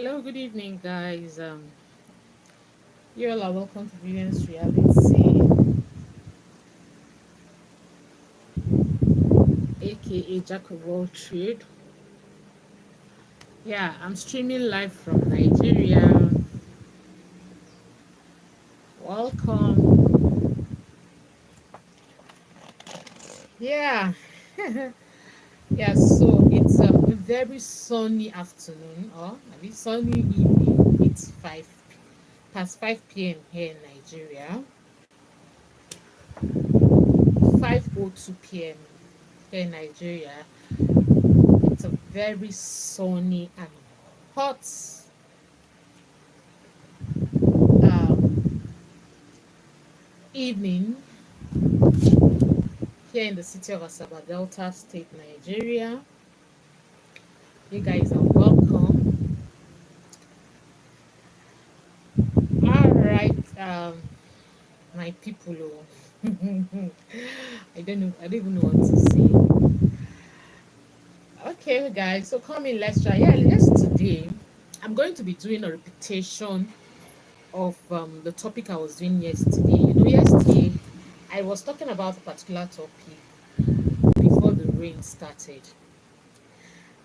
Hello, good evening, guys. You all are welcome to Vivian's Reality, aka Jack of all trade. Yeah, I'm streaming live from Nigeria. Welcome. Yeah, yeah. So it's a very sunny afternoon, or maybe sunny evening. It's past 5 p.m. here in Nigeria. 5:02 p.m. here in Nigeria. It's a very sunny and hot um, evening here in the city of Asaba, Delta State, Nigeria. You guys are welcome. All right, my people. I don't know. I don't even know what to say. Okay, guys. So come in. Let's try. Yeah, yesterday I'm going to be doing a repetition of the topic I was doing yesterday. Yesterday I was talking about a particular topic before the rain started,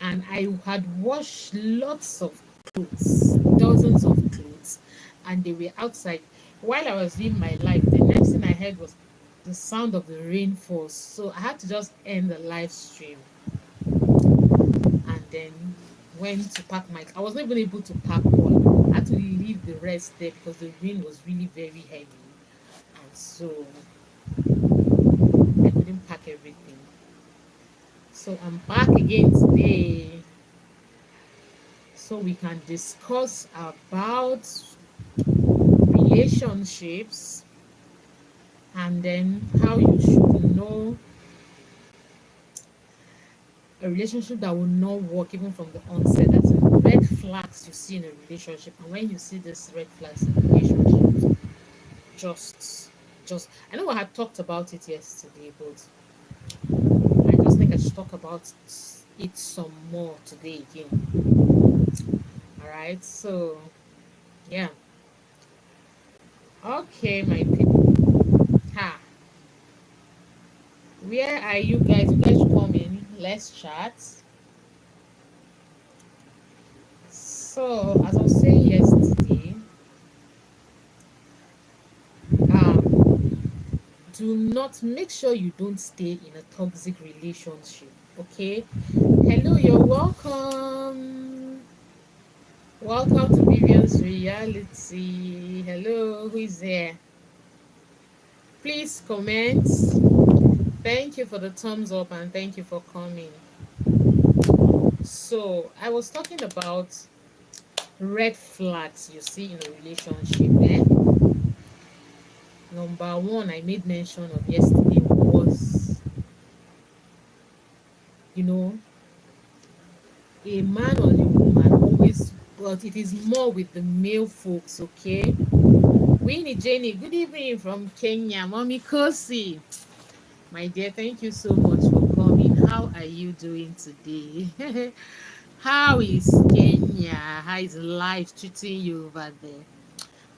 and I had washed lots of clothes, dozens of clothes, and they were outside. While I was doing my life, the next thing I heard was the sound of the rainfall. So I had to just end the live stream and then went to pack my. I was not even able to pack one. I had to leave the rest there because the rain was really very heavy, and so I couldn't pack everything. So I'm back again today so we can discuss about relationships and then how you should know a relationship that will not work even from the onset. That's the red flags you see in a relationship. And when you see these red flags in a relationship, just just I know I had talked about it yesterday, but I just think I should talk about it some more today again. All right, so yeah. Okay, my people. Ha. Where are you guys? You guys come in. Let's chat. So, as I was saying yesterday, um, do not make sure you don't stay in a toxic relationship. Okay. Hello, you're welcome. Welcome to Vivian's Reality. Hello, who is there? Please comment. Thank you for the thumbs up and thank you for coming. So, I was talking about red flags you see in a relationship. Number one, I made mention of yesterday was, you know, a man or a woman always, but it is more with the male folks, okay? Winnie Jenny, good evening from Kenya. Mommy Kosi, my dear, thank you so much for coming. How are you doing today? How is Kenya? How is life treating you over there?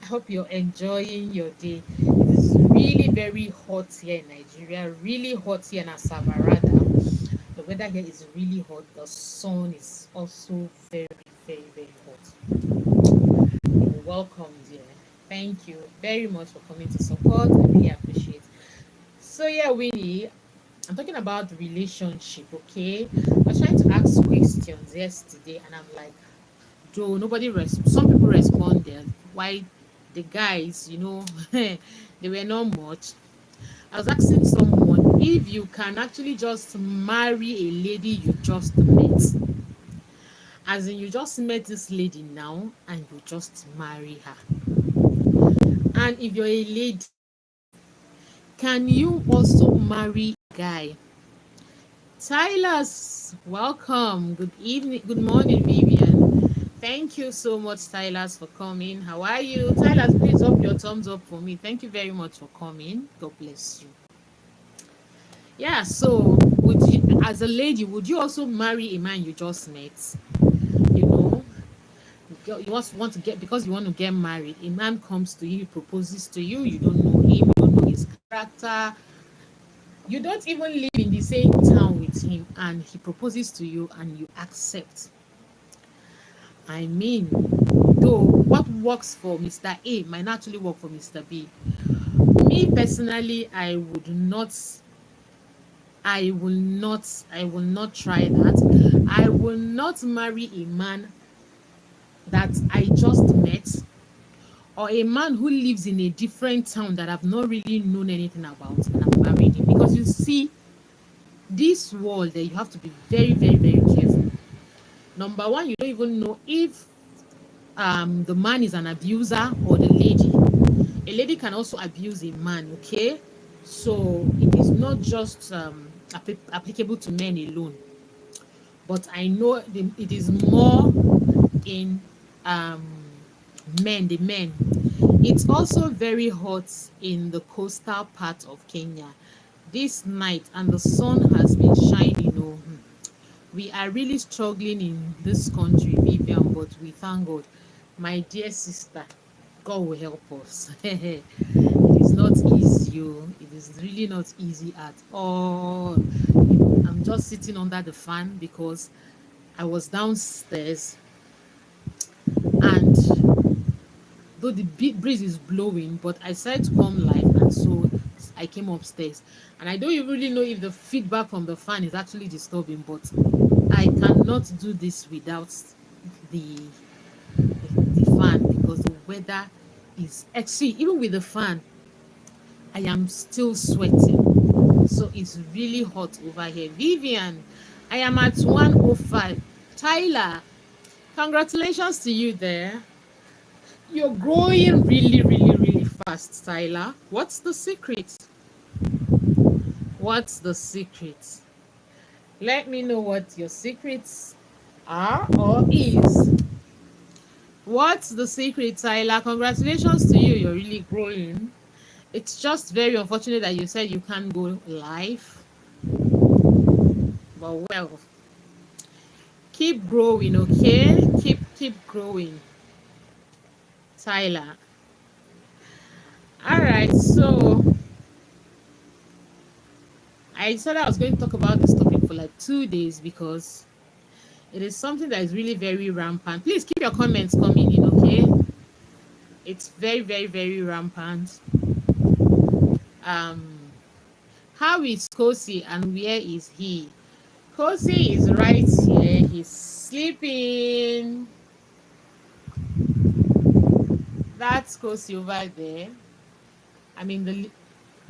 I hope you're enjoying your day. It is really very hot here in Nigeria, really hot here in Asabarada. The weather here is really hot. The sun is also very, very, very hot. You're welcome, dear. Thank you very much for coming to support. I really appreciate. So yeah, Winnie, I'm talking about the relationship, okay? I was trying to ask questions yesterday, and I'm like, Joe, some people responded. Why the guys, they were not much. I was asking someone if you can actually just marry a lady you just met. As in, you just met this lady now and you just marry her. And if you're a lady, can you also marry a guy? Tyler's welcome. Good evening, good morning, Vivian. Thank you so much, Tyler's, for coming. How are you? Tyler's, please up your thumbs up for me. Thank you very much for coming. God bless you. Yeah, so would you, as a lady, would you also marry a man you just met? You know, you want to get, because you want to get married. A man comes to you, he proposes to you. You don't know him, you don't know his character, you don't even live in the same town with him, and he proposes to you and you accept. I mean, though what works for Mr. A might not actually work for Mr. B. Me personally, I will not try that. I will not marry a man that I just met, or a man who lives in a different town that I've not really known anything about, and I'm married him. Because you see, this world, you have to be very, very, very careful. Number one, you don't even know if the man is an abuser or the lady. A lady can also abuse a man, okay? So it is not just applicable to men alone, but I know it is more in um, men, the men. It's also very hot in the coastal part of Kenya this night, and the sun has been shining. Oh, we are really struggling in this country, Vivian, but we thank God. My dear sister, God will help us. It is not easy. Oh. It is really not easy at all. I'm just sitting under the fan because I was downstairs, and though the breeze is blowing, but I decided to come live, and so I came upstairs. And I don't even really know if the feedback from the fan is actually disturbing, but I cannot do this without the the fan, because the weather is actually, even with the fan, I am still sweating. So it's really hot over here. Vivian, I am at 105. Tyler, congratulations to you there. You're growing really, really, really fast, Tyler. What's the secret? What's the secret? Let me know what your secrets are or is. What's the secret, Tyler? Congratulations to you. You're really growing. It's just very unfortunate that you said you can't go live. But well, keep growing, okay? Keep growing, Tyler. All right, so I said I was going to talk about this topic for like 2 days because it is something that is really very rampant. Please keep your comments coming in, okay? It's very, very, very rampant. Um, how is Kosi and where is he? Kosi is right here. He's sleeping. That's Kosi over there. I'm in the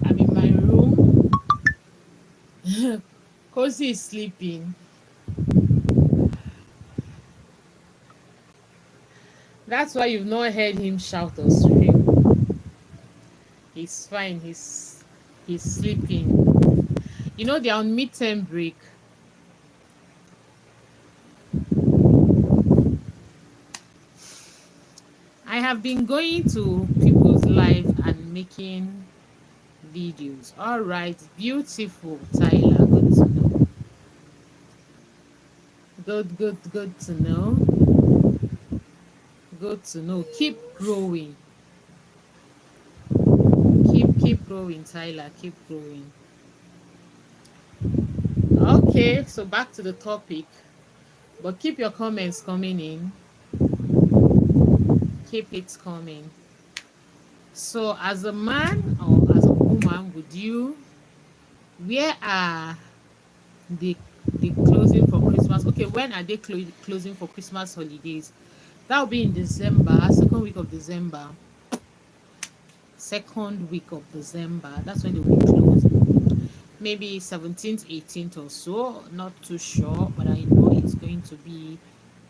I'm in my room. Kosi is sleeping. That's why you've not heard him shout or scream. He's fine. He's sleeping. You know they're on midterm break. I have been going to people's live and making videos. All right, beautiful, Tyler. Good to know. Good to know. Good to know. Keep growing. Keep growing, Tyler. Keep growing. Okay, so back to the topic. But keep your comments coming in. Keep it coming. So, as a man or as a woman, would you? Where are the closing for Christmas? Okay, when are they closing for Christmas holidays? That will be in December, second week of December. Second week of December. That's when they will be closed. Maybe 17th, 18th or so. Not too sure, but I know it's going to be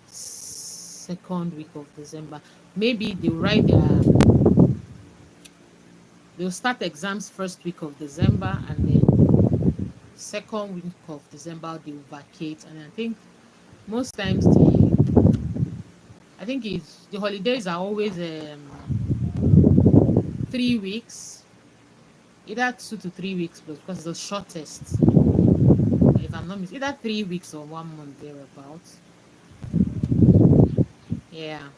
second week of December. Maybe they'll start exams first week of December, and then second week of December they'll vacate. And I think most times the holidays are always 3 weeks, either 2 to 3 weeks, plus because it's the shortest. If I'm not mistaken, either 3 weeks or 1 month thereabouts. Yeah.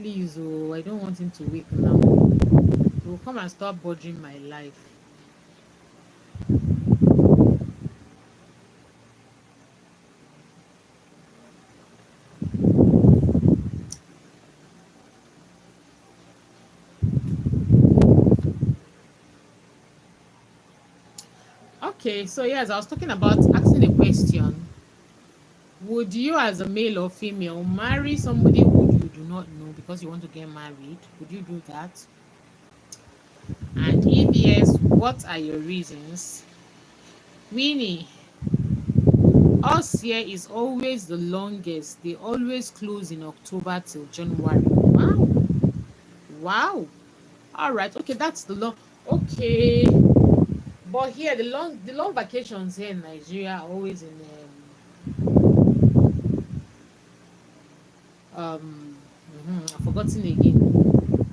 Please, oh, I don't want him to wake now. He will come and start bothering my life. Okay, so yes, I was talking about asking a question. Would you, as a male or female, marry somebody who you do not know because you want to get married? Would you do that? And if yes, what are your reasons? Winnie, us here is always the longest. They always close in October till January. Wow. Wow. All right. Okay, that's the long. Okay. But here the long vacations here in Nigeria are always in I've forgotten again.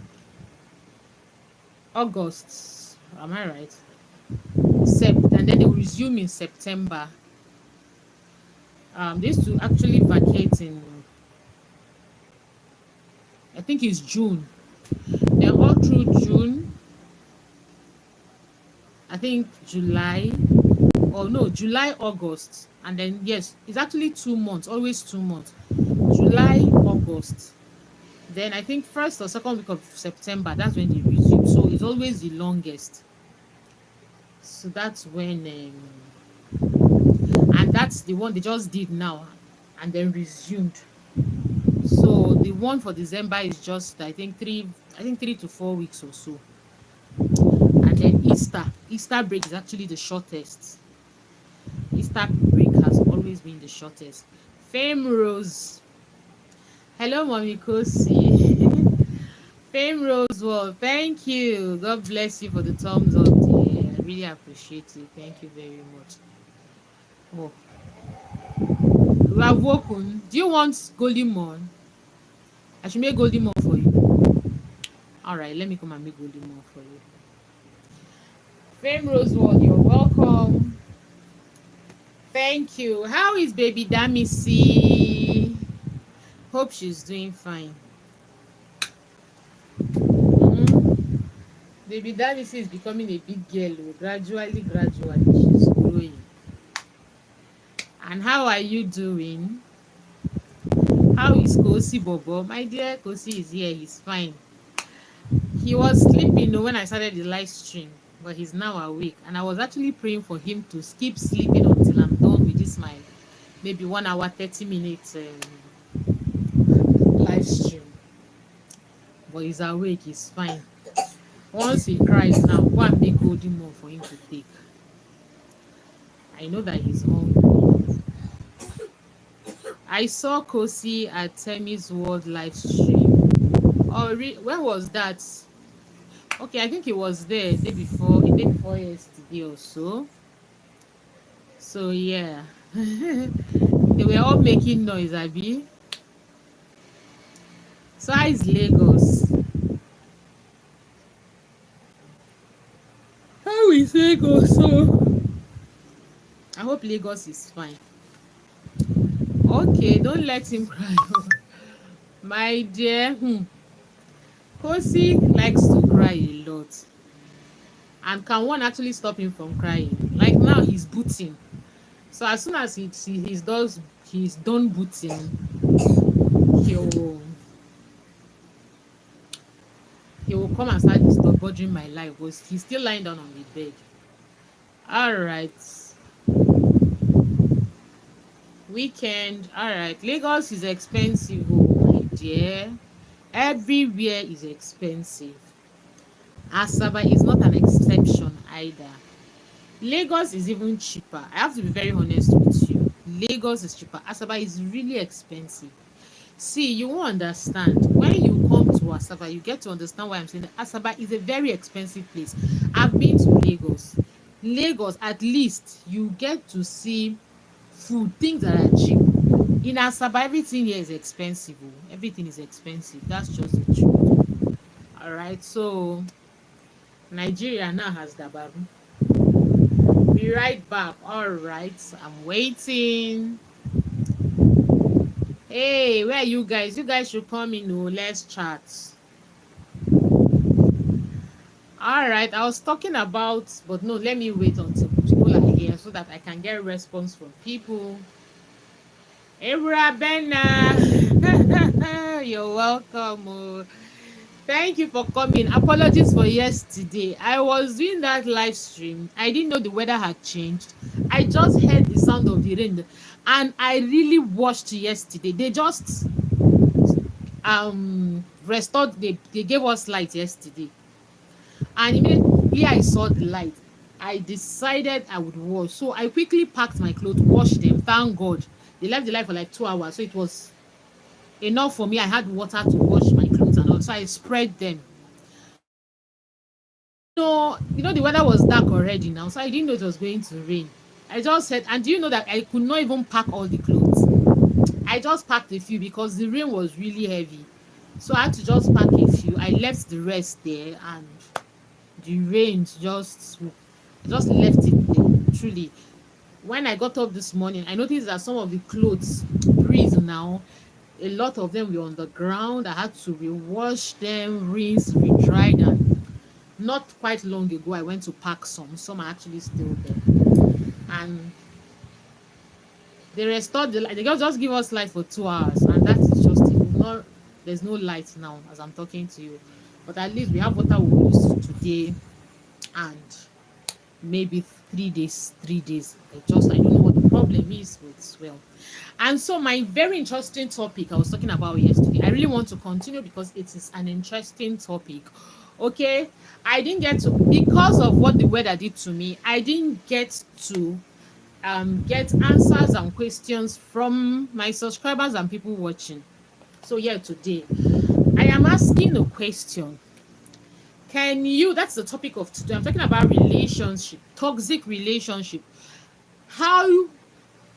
August. Am I right? And then they will resume in September. They used to actually vacate in, I think it's June. Then all through June, I think July, or no, July, August, and then yes, it's actually 2 months, always 2 months. July, August. Then I think first or second week of September, that's when they resume. So it's always the longest. So that's when, and that's the one they just did now, and then resumed. So the one for December is just I think 3 to 4 weeks or so. And then Easter break is actually the shortest. Easter break has always been the shortest. Fame Rose. Hello, Mommy Kosi. Fame Rose, well, thank you. God bless you for the thumbs up, dear. I really appreciate it. Thank you very much. Oh, you have woken. Do you want Golden Morn? I should make Golden Morn for you. All right, let me come and make Golden Morn for you. Fame Rosewell, you're welcome. Thank you. How is baby Damisi? Hope she's doing fine. Baby Damisi is becoming a big girl. Oh, gradually, she's growing. And how are you doing? How is Kosi Bobo? My dear Kosi is here. He's fine. He was sleeping when I started the live stream, but he's now awake. And I was actually praying for him to skip sleeping until I'm done with this my maybe 1 hour 30 minutes live stream. But he's awake. He's fine. Once he cries now, go and make golden more for him to take. I know that he's hungry. I saw Kosi at Temi's World live stream. Oh, when was that? Okay, I think he was there the day before yesterday or so. So yeah, they were all making noise, Abi. So how is Lagos? How is Lagos? So I hope Lagos is fine. Okay, don't let him cry. My dear, Kosi likes to cry a lot. And can one actually stop him from crying? Like now he's booting. So as soon as he's done booting, he'll he will come and start bothering my life, but he's still lying down on the bed. All right. Weekend. All right. Lagos is expensive, oh my dear. Everywhere is expensive. Asaba is not an exception either. Lagos is even cheaper. I have to be very honest with you. Lagos is cheaper. Asaba is really expensive. See, you won't understand. When you come to Asaba, you get to understand why I'm saying that Asaba is a very expensive place. I've been to Lagos. Lagos, at least you get to see food, things that are cheap. In Asaba, everything here is expensive. Oh. Everything is expensive. That's just the truth. All right, so Nigeria now has Dabaru. Be right back. All right, I'm waiting. Hey, where are you guys? You guys should come in. Oh, let's chat. All right, I was talking about, but no, let me wait until people are here so that I can get response from people. Ebra Benna, you're welcome. Oh. Thank you for coming. Apologies for yesterday. I was doing that live stream. I didn't know the weather had changed. I just heard the sound of the rain, and I really watched yesterday. They just restored. They gave us light yesterday, and immediately I saw the light. I decided I would wash. So I quickly packed my clothes, washed them. Thank God. They left the light for like 2 hours. So it was enough for me. I had water to wash my clothes and all. So I spread them. So, the weather was dark already now. So I didn't know it was going to rain. I just said, and do you know that I could not even pack all the clothes? I just packed a few because the rain was really heavy. So I had to just pack a few. I left the rest there, and the rain just left it there. Truly, when I got up this morning, I noticed that some of the clothes breeze now. A lot of them were on the ground. I had to rewash them, rinse, re-dry them. Not quite long ago, I went to pack some. Some are actually still there, and they restored the light. They just give us light for 2 hours, and that is just it. Not There's no light now as I'm talking to you, but at least we have water we use today, and maybe 3 days. 3 days. I don't know what the problem is with well. And so my very interesting topic I was talking about yesterday, I really want to continue because it is an interesting topic. Okay, I didn't get to, because of what the weather did to me, I didn't get answers and questions from my subscribers and people watching. So yeah, today I am asking a question. That's the topic of today. I'm talking about relationship, toxic relationship. How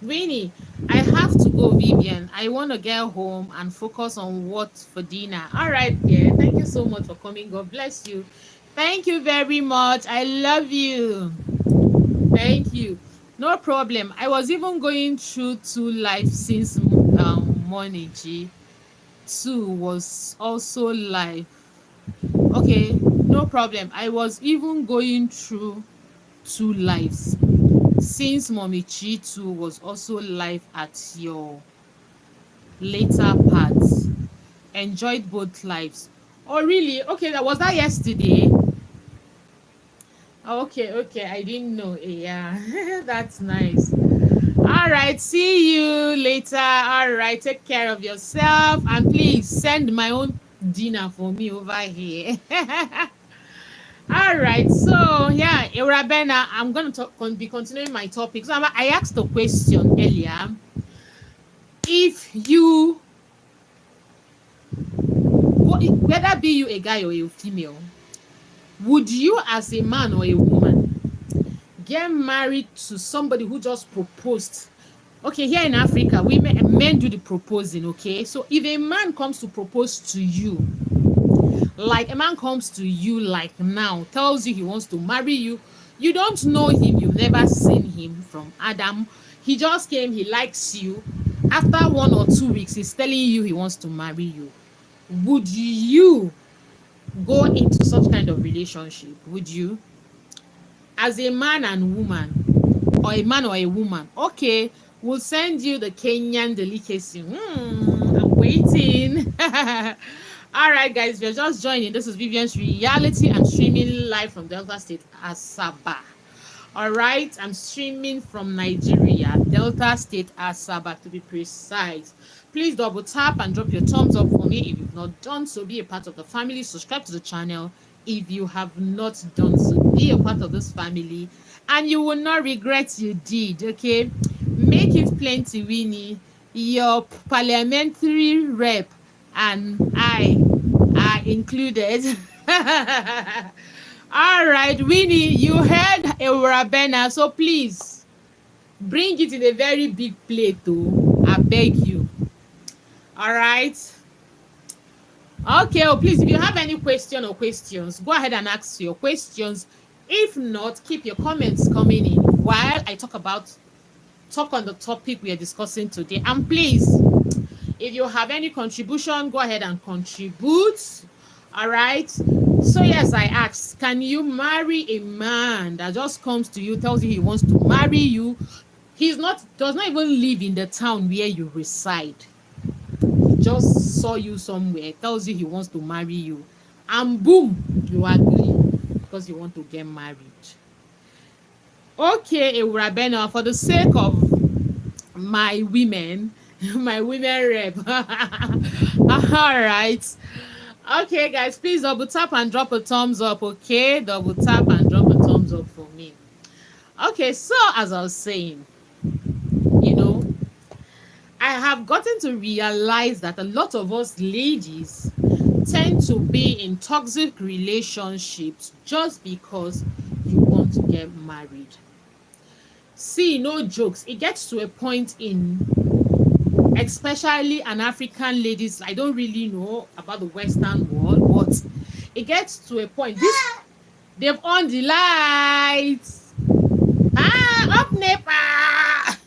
Winnie, I have to go, Vivian. I want to get home and focus on what for dinner. All right, yeah. Thank you so much for coming. God bless you. Thank you very much. I love you. Thank you. No problem. I was even going through two life since morning. G two was also live. Okay, no problem. I was even going through two lives since Mommy Chi 2 was also live at your later parts. Enjoyed both lives. Oh, really? Okay, that was that yesterday. Okay, okay, I didn't know. Yeah, that's nice. All right, see you later. All right, take care of yourself, and please send my own dinner for me over here. All right, so yeah, Irabena, I'm going to be continuing my topic. So I asked a question earlier. If you, whether be you a guy or a female, would you, as a man or a woman, get married to somebody who just proposed? Okay, here in Africa, men do the proposing. Okay, so if a man comes to propose to you, like a man comes to you like now, tells you he wants to marry you, you don't know him, you've never seen him from Adam, he just came, he likes you. After 1 or 2 weeks, he's telling you he wants to marry you. Would you go into such kind of relationship? Would you, as a man and woman, or a man or a woman? Okay, we'll send you the Kenyan delicacy. I'm waiting. All right, guys, if you're just joining, this is Vivian's reality. I'm streaming live from Delta State, Asaba. All right, I'm streaming from Nigeria, Delta State, Asaba to be precise. Please double tap and drop your thumbs up for me if you've not done so. Be a part of the family. Subscribe to the channel if you have not done so. Be a part of this family, and you will not regret you did. Okay, make it plenty, Winnie. Your parliamentary rep and I are included. All right, Winnie, you heard Eurabena, so please bring it in a very big plate, though. I beg you. All right. Okay, oh, please, if you have any question or questions, go ahead and ask your questions. If not, keep your comments coming in while I talk on the topic we are discussing today. And please, If you have any contribution, go ahead and contribute. All right. So yes, I asked, can you marry a man that just comes to you, tells you he wants to marry you? He's not does not even live in the town where you reside. He just saw you somewhere, tells you he wants to marry you, and boom, you agree because you want to get married. Okay, Ewurabena, for the sake of my women, my women rep. All right. Okay, guys, please double tap and drop a thumbs up. Okay, double tap and drop a thumbs up for me. Okay, so as I was saying, you know, I have gotten to realize that a lot of us ladies tend to be in toxic relationships just because you want to get married. See, no jokes. It gets to a point in, especially an African ladies, I don't really know about the Western world, but it gets to a point. They've on the lights. Up NEPA.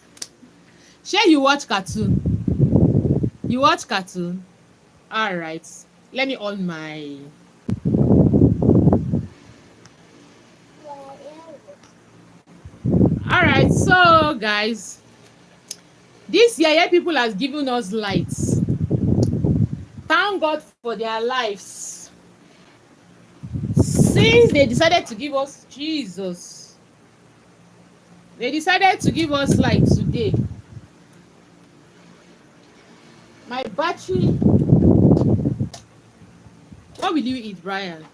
Share you watch cartoon. You watch cartoon. All right. Let me on my. All right. So guys, this year people has given us lights. Thank God for their lives. Since they decided to give us Jesus, they decided to give us light today. My battery. What will you eat, Brian?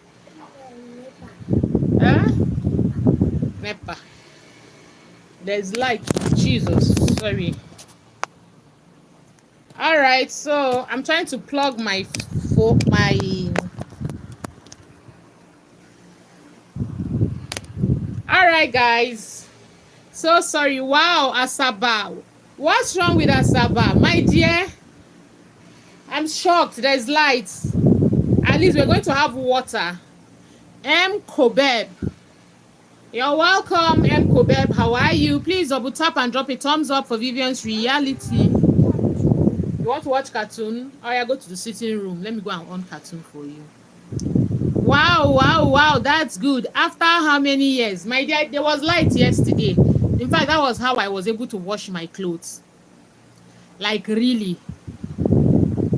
Huh? Nepa. There's light. Jesus. Sorry. All right. So I'm trying to plug my my. All right, guys. So sorry. Wow, Asaba. What's wrong with Asaba, my dear? I'm shocked. There's lights. At least we're going to have water. M. Kobeb. You're welcome, M. Kobeb. How are you? Please double tap and drop a thumbs up for Vivian's reality. You want to watch cartoon? Oh, yeah, go to the sitting room. Let me go and on cartoon for you. Wow, wow, wow. That's good. After how many years? My dear, there was light yesterday. In fact, that was how I was able to wash my clothes. Like, really.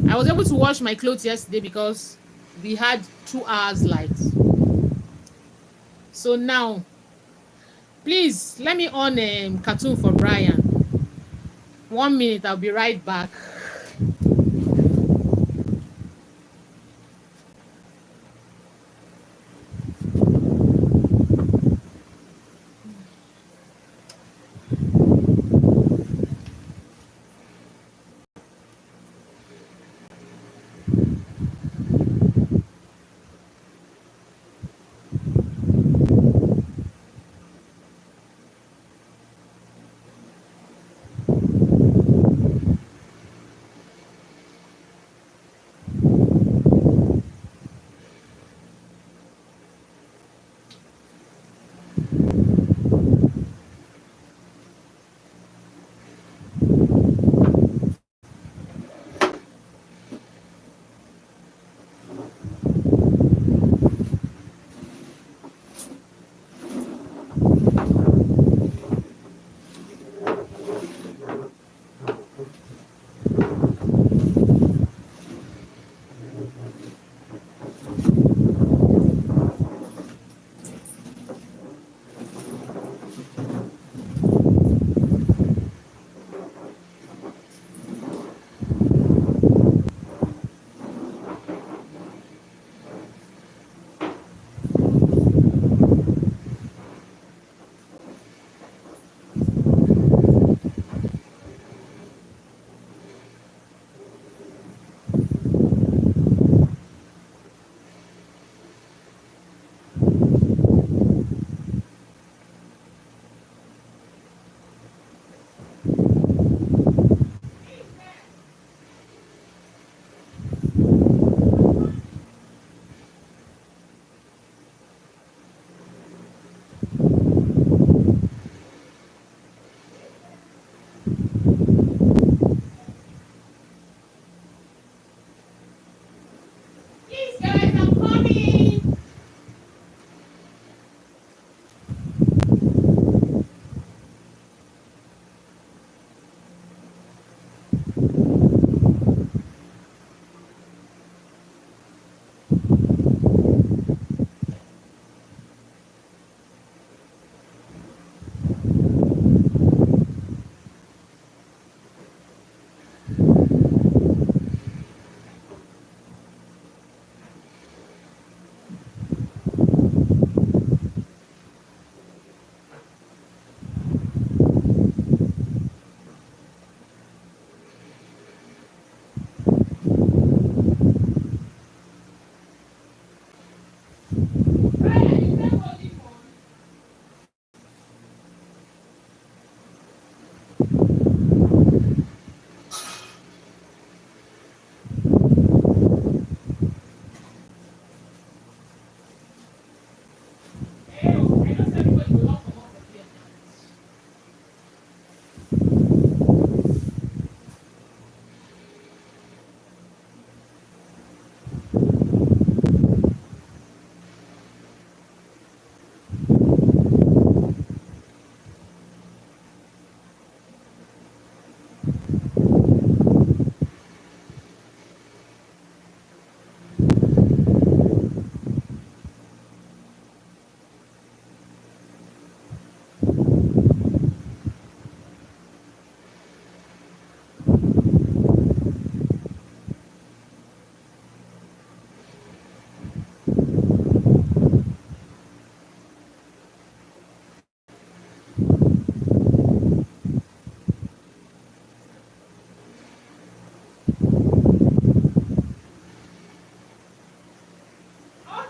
I was able to wash my clothes yesterday because we had 2 hours light. So now, please let me on cartoon for Brian. 1 minute, I'll be right back.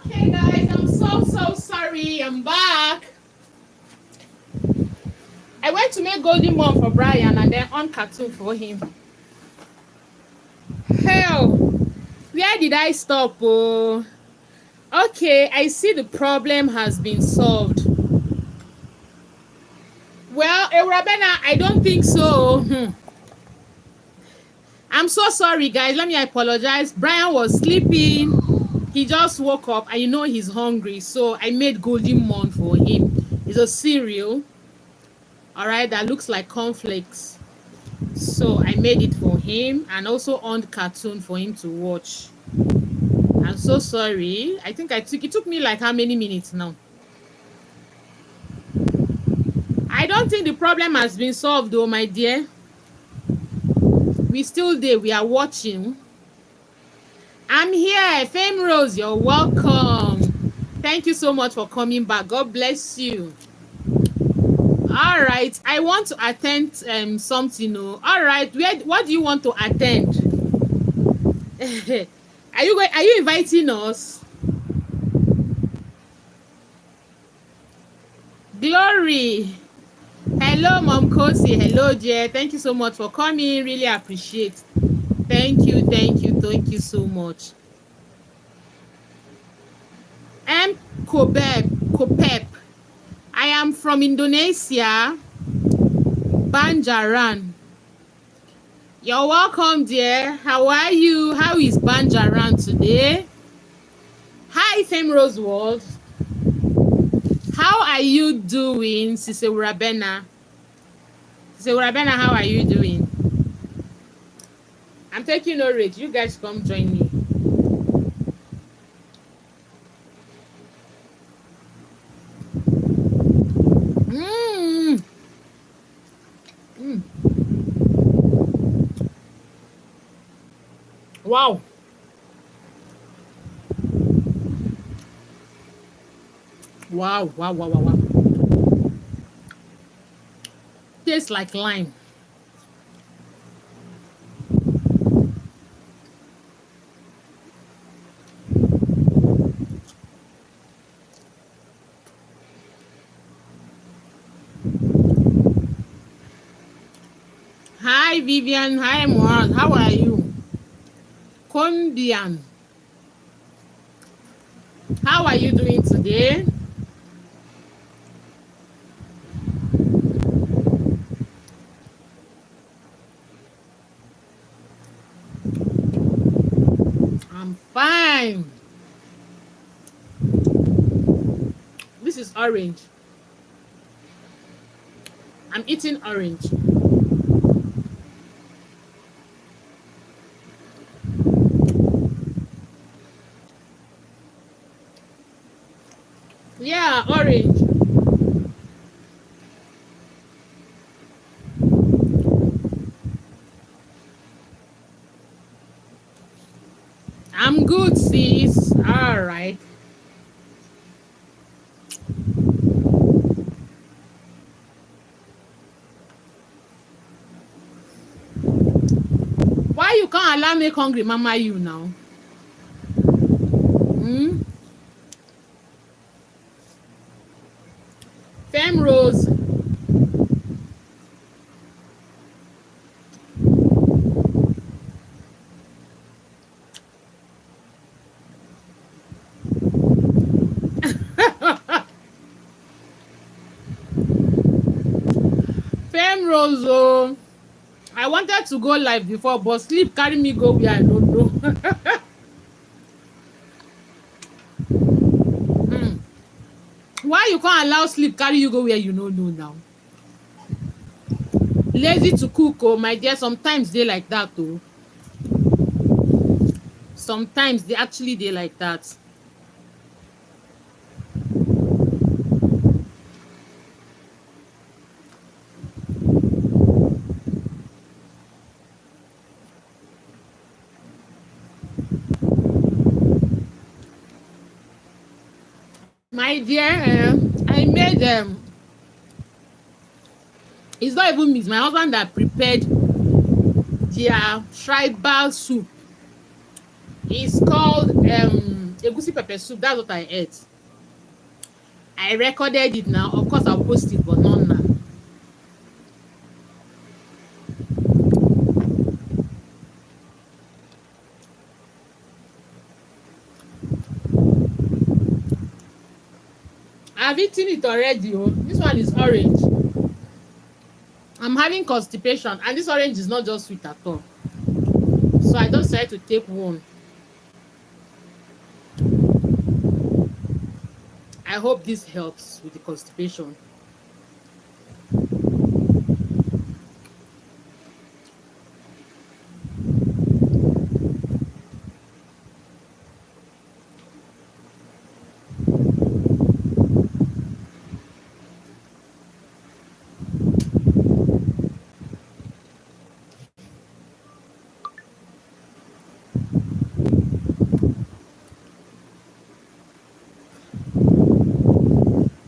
Okay, guys, I'm so sorry. I'm back. I went to make golden one for Brian and then on cartoon for him. Hell, where did I stop? Oh, okay. I see the problem has been solved. Well, Rabena, I don't think so. I'm so sorry, guys. Let me apologize. Brian was sleeping. He just woke up and you know he's hungry. So I made golden mon for him. It's a cereal, all right, that looks like cornflakes. So I made it for him and also on cartoon for him to watch. I'm so sorry. I think it took me like how many minutes now? I don't think the problem has been solved though, my dear. We still there. We are watching. I'm here. Fame Rose, you're welcome. Thank you so much for coming back. God bless you. All right. I want to attend something. Oh. All right. What do you want to attend? Are you inviting us? Glory. Hello, Mom Kosi. Hello, dear. Thank you so much for coming. Really appreciate. Thank you so much. I'm Kopep. I am from Indonesia, Banjaran. You're welcome, dear. How are you? How is Banjaran today? Hi, Fame Roseworld. How are you doing, Sise Urabena? Sise Urabena, how are you doing? I'm taking no rate. You guys come join me. Mm. Mm. Wow. Wow. Tastes like lime. Hi, Vivian. Hi, Moran. How are you? Colombian. How are you doing today? I'm fine. This is orange. I'm eating orange. I'm good, sis. All right. Why you can't allow me hungry, mama? You now? Hmm? Fem Rose. Fem Rose. Oh, I wanted to go live before, but sleep carry me go where I don't know. Hmm. Why you can't allow sleep carry you go where you don't know now? Lazy to cook, oh my dear. Sometimes they like that, oh. Sometimes they actually they like that. My dear, I made it's not even me, it's my husband that prepared their tribal soup. It's called egusi pepper soup. That's what I ate. I recorded it now. Of course, I'll post it, but not now. I've eaten it already. Oh, this one is orange. I'm having constipation, and this orange is not just sweet at all. So I just decided to take one. I hope this helps with the constipation.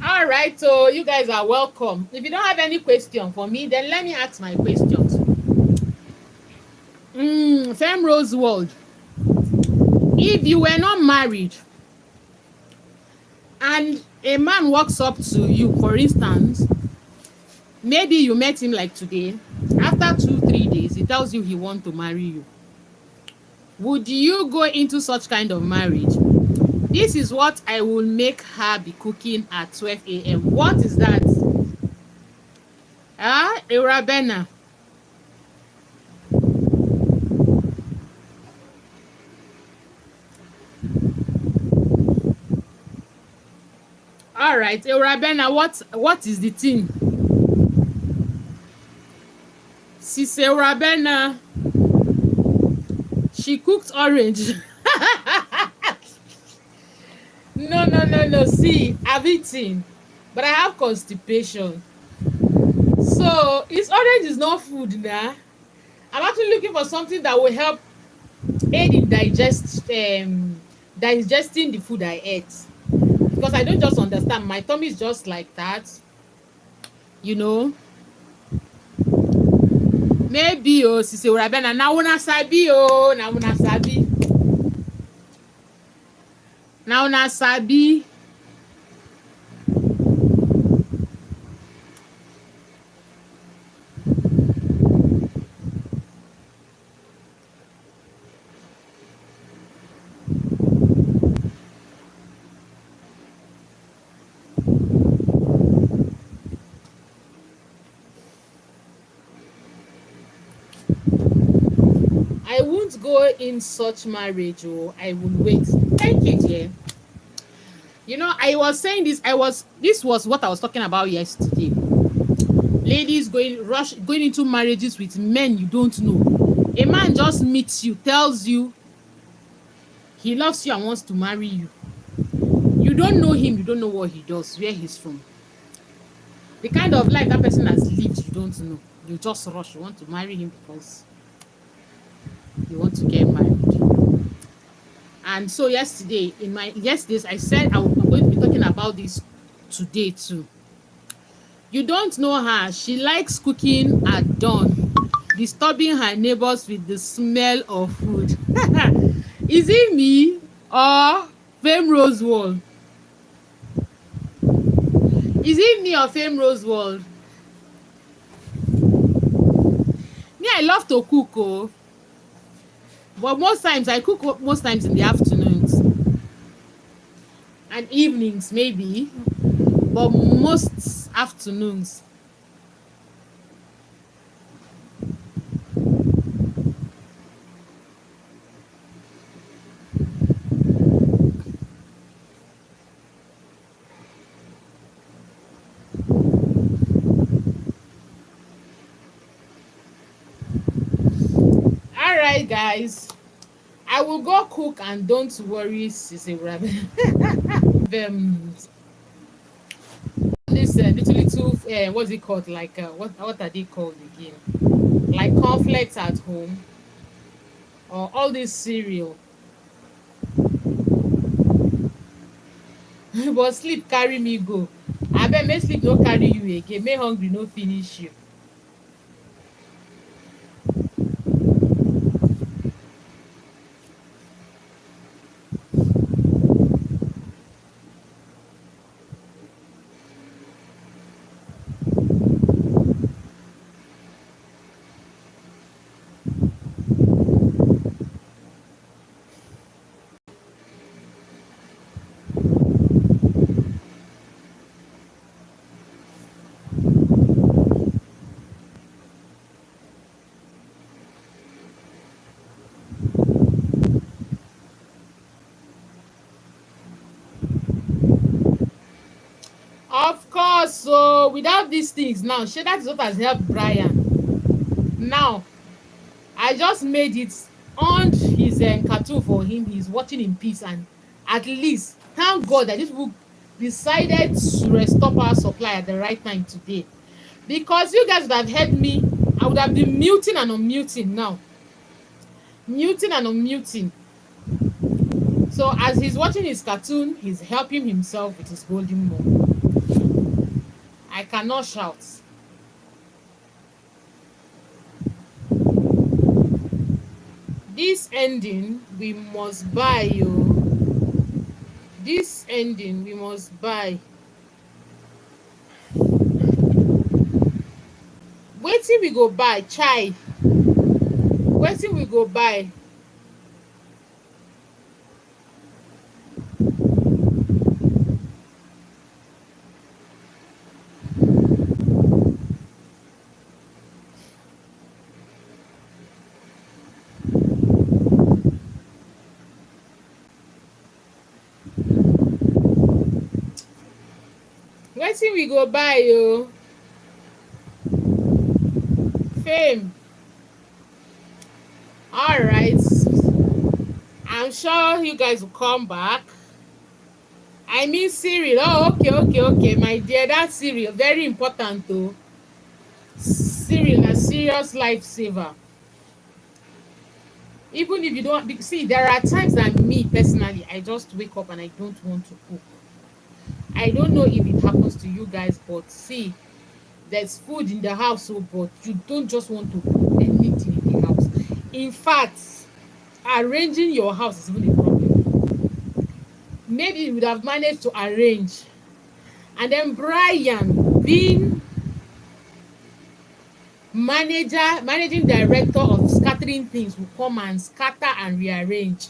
All right, so you guys are welcome. If you don't have any question for me, then let me ask my questions. Fem Rose World, if you were not married and a man walks up to you, for instance, maybe you met him like today, after 2 3 days, he tells you he wants to marry you. Would you go into such kind of marriage? This is what I will make her be cooking at 12 a.m. What is that? Ah, Eurabena. All right, Eurabena, what is the thing? Sis Eurabena, she cooked orange. No. See, I've eaten, but I have constipation. So, it's orange is not food now. I'm actually looking for something that will help aid in digesting the food I ate. Because I don't just understand. My tummy is just like that. You know. Maybe oh, Sisi Urabena, na una sabi oh, na una sabi. Na una sabi. I won't go in such marriage, oh, I will wait. Thank you, dear. You know, I was saying this was what I was talking about yesterday. Ladies going into marriages with men you don't know. A man just meets you, tells you he loves you and wants to marry you. You don't know him, you don't know what he does, where he's from. The kind of life that person has lived, you don't know. You just rush, you want to marry him because you want to get married. And so yesterday, in my yesterday's, I said I'm going to be talking about this today too. You don't know her. She likes cooking at dawn, disturbing her neighbors with the smell of food. Is it me or Fame Rosewall? Is it me or Fame Rosewall? Me, I love to cook, oh, but most times I cook most times in the afternoons and evenings maybe, but most afternoons. All right, guys. I will go cook and don't worry, Sissy Rabbit. This little what's it called? Like what are they called again? Like cornflakes at home or all this cereal. But sleep carry me go. Abeg make sleep no carry you again. Make hungry no finish you. Of course, so without these things now, shey that is what has helped Brian. Now, I just made it on his cartoon for him. He's watching in peace, and at least thank God that this book decided to restore power supply at the right time today. Because you guys would have heard me, I would have been muting and unmuting now. Muting and unmuting. So as he's watching his cartoon, he's helping himself with his golden mom. I cannot shout. This ending we must buy, yo. This ending we must buy. Wetin we go buy, chai? Wetin we go buy? Wetin we go buy, yo? Fame. All right. I'm sure you guys will come back. I mean cereal. Oh, okay. My dear, that cereal very important though. Cereal na serious lifesaver. Even if you don't see, there are times that me personally, I just wake up and I don't want to cook. I don't know if it happens to you guys, but see, there's food in the house, so but you don't just want to cook anything in the house. In fact, arranging your house is even a problem. Maybe you would have managed to arrange, and then Brian, being managing director of scattering things, will come and scatter and rearrange.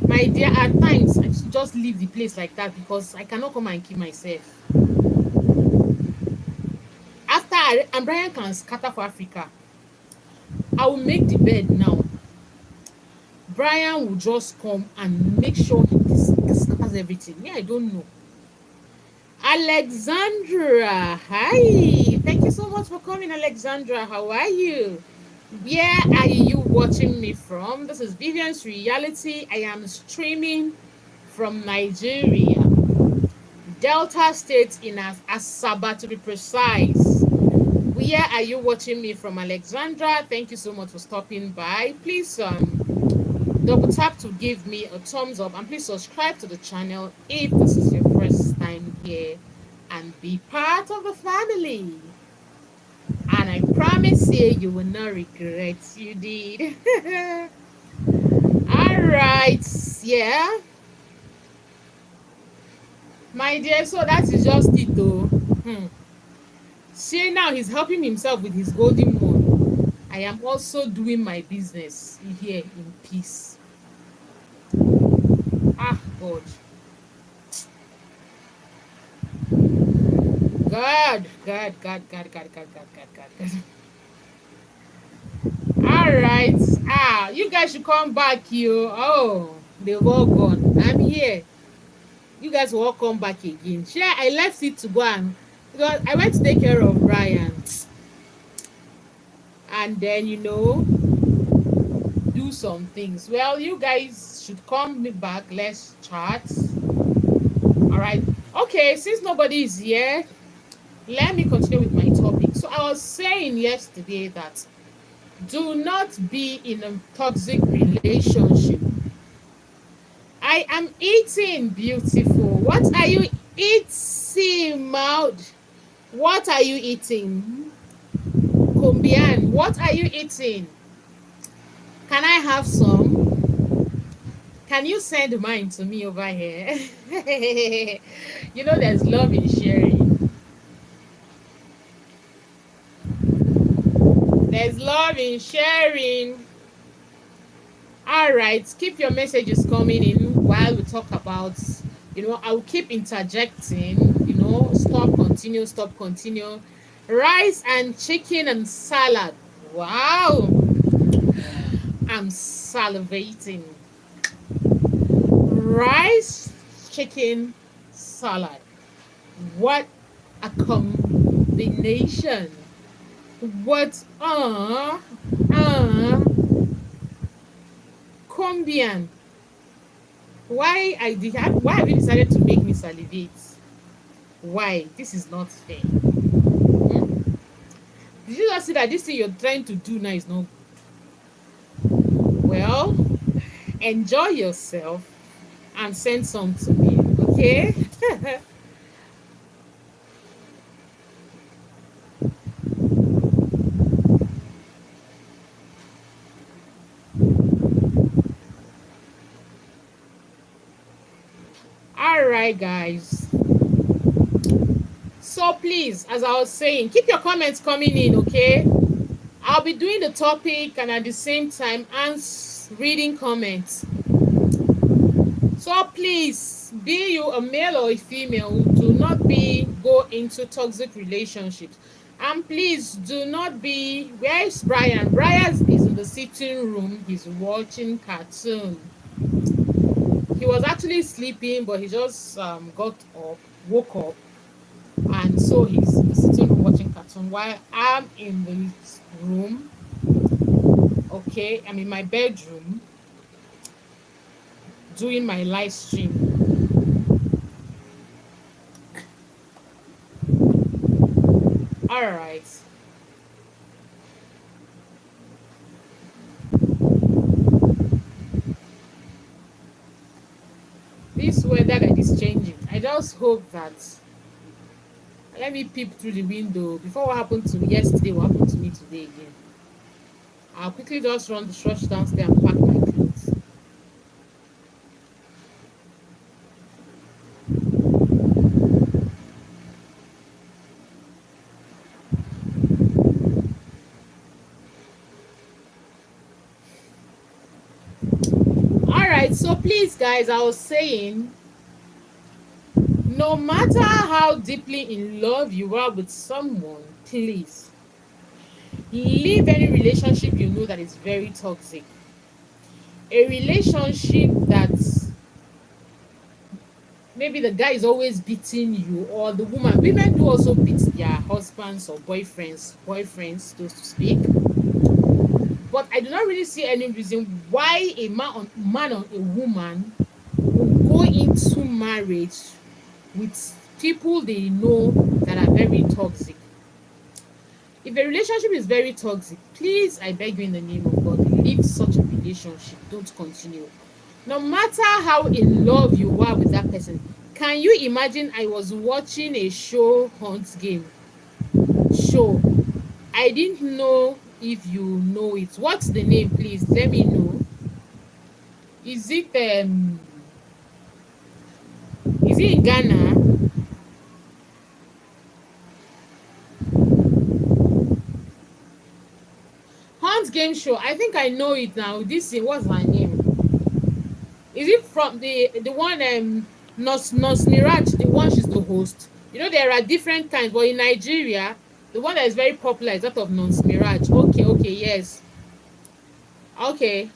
My dear, at times I should just leave the place like that because I cannot come and keep myself. And Brian can scatter for Africa. I will make the bed now. Brian will just come and make sure he scatters everything. Yeah, I don't know. Alexandra, hi. Thank you so much for coming, Alexandra. How are you? Where are you watching me from? This is Vivian's Reality. I am streaming from Nigeria, Delta State in Asaba to be precise. Where are you watching me from, Alexandra? Thank you so much for stopping by. Please double tap to give me a thumbs up, and please subscribe to the channel if this is your first time here, and be part of the family. And I promise you will not regret you did. All right, yeah, my dear. So that is just it, though. See, now he's helping himself with his golden one. I am also doing my business here in peace. Ah, God. God, God, God, God, God, God, God, God, God, God. All right. Ah, you guys should come back, you. Oh, they've all gone. I'm here. You guys will all come back again. Sure, I left it to go and because I went to take care of Brian, and then do some things. Well, you guys should come back. Let's chat. All right. Okay. Since nobody is here, let me continue with my topic. So I was saying yesterday that do not be in a toxic relationship. I am eating, beautiful. What are you eating, mouth? What are you eating? Kumbian, what are you eating? Can I have some? Can you send mine to me over here? There's love in sharing. There's love in sharing. All right, keep your messages coming in while we talk about, I'll keep interjecting, stop, continue. Rice and chicken and salad. Wow, I'm salivating. Rice, chicken, salad. What a combination. What, Colombian. Why have you decided to make me salivate? Why? This is not fair. Did you just see that this thing you're trying to do now is not well? Enjoy yourself and send some to me, okay? All right, guys. So please, as I was saying, keep your comments coming in, okay? I'll be doing the topic and at the same time reading comments. So please, be you a male or a female, do not go into toxic relationships. And please do not be. Where is Brian? Brian is in the sitting room. He's watching cartoon. He was actually sleeping, but he just woke up, and so he's in the sitting room watching cartoon while I'm in the room. Okay, I'm in my bedroom doing my live stream. All right. This weather that is changing. I just hope that. Let me peep through the window before what happened to me yesterday will happen to me today again. I'll quickly just rush downstairs and pack my clothes. Alright, so please guys, I was saying no matter how deeply in love you are with someone, please leave any relationship you know that is very toxic. A relationship that maybe the guy is always beating you, or the women do also beat their husbands or boyfriends, so to speak. But I do not really see any reason why a man or a woman will go into marriage with people they know that are very toxic. If a relationship is very toxic, please, I beg you in the name of God, leave such a relationship. Don't continue. No matter how in love you are with that person, can you imagine? I was watching a show, Hunt Game show. I didn't know if you know it. What's the name, please? Let me know. Is it is it in Ghana? Hunt Game show. I think I know it now. This is what's her name? Is it from the one Nos Mirage, the one she's the host? You know there are different kinds, but in Nigeria, the one that is very popular is that of Nos Mirage. Okay, okay, yes. Okay.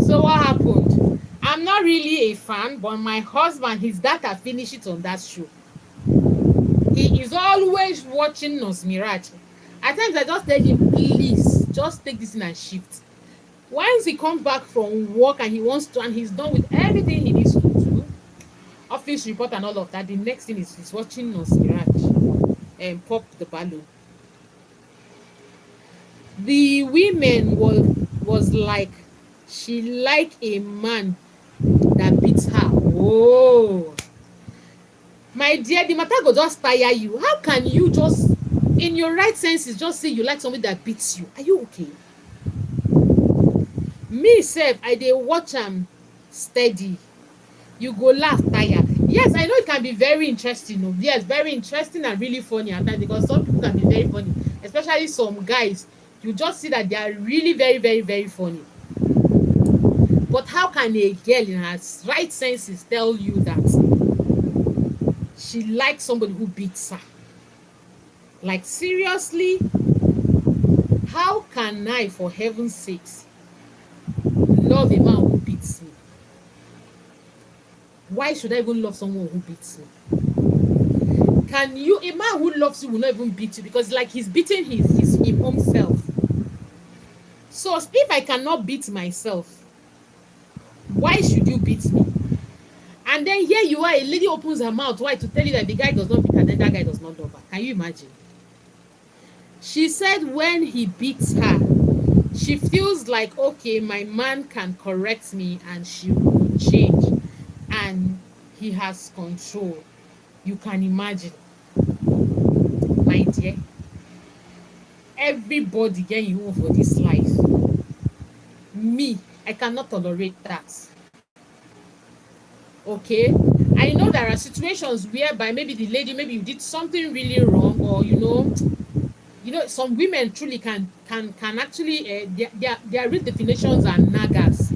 So what happened? I'm not really a fan, but my husband, his data finish it on that show. He is always watching Nos Mirage. At times I just tell him, please, just take this in and shift. Once he comes back from work and he wants to, and he's done with everything he needs to do, office report and all of that, the next thing is he's watching Nos Mirage and pop the balloon. The women was like she like a man that beats her. Oh, my dear, the matter go just tire you. How can you just, in your right senses, just say you like somebody that beats you? Are you okay? Me sef, I dey watch am steady. You go laugh tire. Yes, I know it can be very interesting. Oh, yes, very interesting and really funny at times, because some people can be very funny, especially some guys. You just see that they are really very, very, very funny. But how can a girl in her right senses tell you that she likes somebody who beats her? Like, seriously? How can I, for heaven's sakes, love a man who beats me? Why should I even love someone who beats me? Can you, a man who loves you will not even beat you, because like he's beating his own self. So if I cannot beat myself, why should you beat me? And then here you are, a lady opens her mouth wide to tell you that the guy does not beat her, then that guy does not love her. Can you imagine? She said when he beats her, she feels like, okay, my man can correct me and she will change, and he has control. You can imagine, my dear. Everybody get you own for this life. Me, I cannot tolerate that. Okay, I know there are situations whereby maybe the lady, maybe you did something really wrong, or some women truly can actually their real definitions are naggers.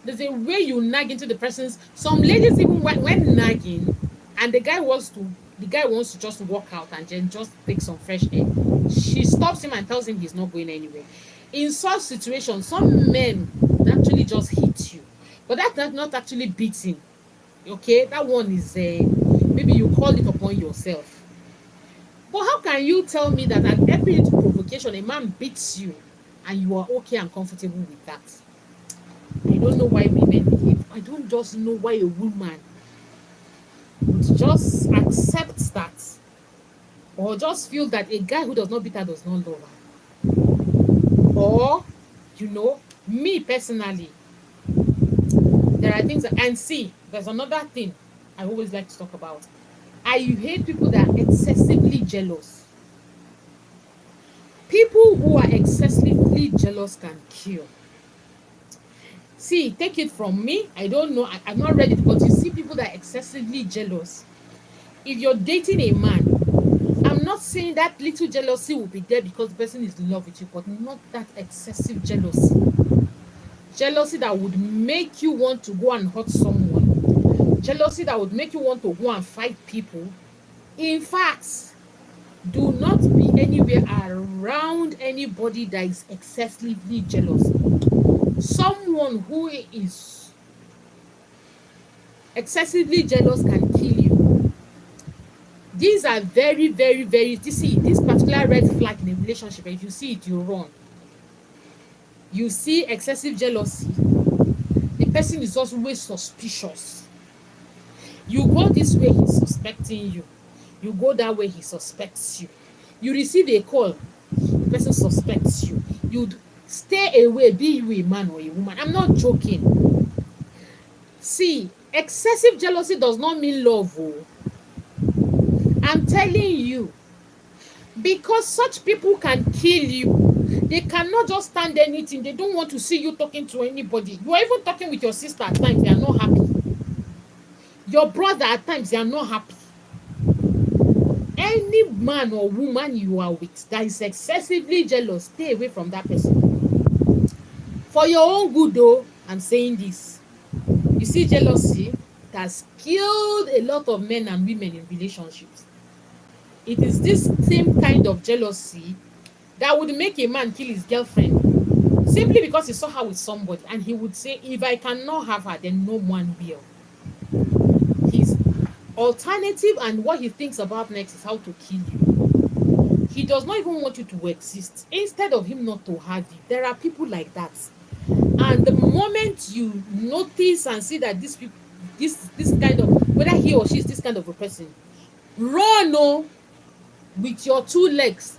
There's a way you nag into the person's. Some ladies, even when nagging, and the guy wants to just walk out and then just take some fresh air, she stops him and tells him he's not going anywhere. In such situations, some men actually just hit you, but that's not actually beating. Okay, that one is maybe you call it upon yourself. But how can you tell me that at every little provocation a man beats you and you are okay and comfortable with that? I don't know why women behave. I don't just know why a woman would just accept that, or just feel that a guy who does not beat her does not love her. Or, me personally, there are things and see, there's another thing I always like to talk about. I hate people that are excessively jealous. People who are excessively jealous can kill. See, take it from me. I don't know. I'm not ready, but you see people that are excessively jealous. If you're dating a man, I'm not saying that little jealousy will be there because the person is in love with you, but not that excessive jealousy. Jealousy that would make you want to go and hurt someone. Jealousy that would make you want to go and fight people. In fact, do not be anywhere around anybody that is excessively jealous. Someone who is excessively jealous can kill you. These are very, very, very, you see, this particular red flag in a relationship, if you see it, you run. You see excessive jealousy, the person is always suspicious. You go this way, he's suspecting you. You go that way, he suspects you. You receive a call, person suspects you, you'd stay away, be you a man or a woman. I'm not joking. See, excessive jealousy does not mean love. Oh. I'm telling you, because such people can kill you. They cannot just stand anything. They don't want to see you talking to anybody. You are even talking with your sister at times, they are not happy. Your brother at times, they are not happy. Any man or woman you are with that is excessively jealous, stay away from that person. For your own good though, I'm saying this. You see, jealousy, it has killed a lot of men and women in relationships. It is this same kind of jealousy that would make a man kill his girlfriend simply because he saw her with somebody, and he would say, if I cannot have her, then no one will. His alternative and what he thinks about next is how to kill you. He does not even want you to exist. Instead of him not to have you, there are people like that. And the moment you notice and see that this people, this kind of, whether he or she is this kind of a person, run with your two legs.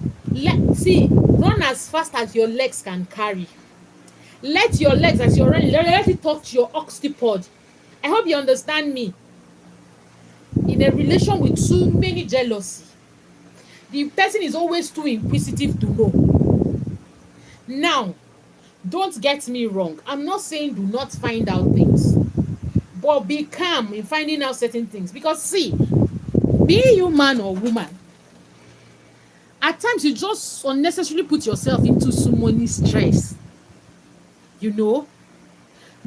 See, run as fast as your legs can carry. Let your legs, as you're running, let it touch your occiput. I hope you understand me. In a relation with too many jealousy, the person is always too inquisitive to know. Now, don't get me wrong. I'm not saying do not find out things, but be calm in finding out certain things. Because see, be you man or woman, at times you just unnecessarily put yourself into so many stress. You know,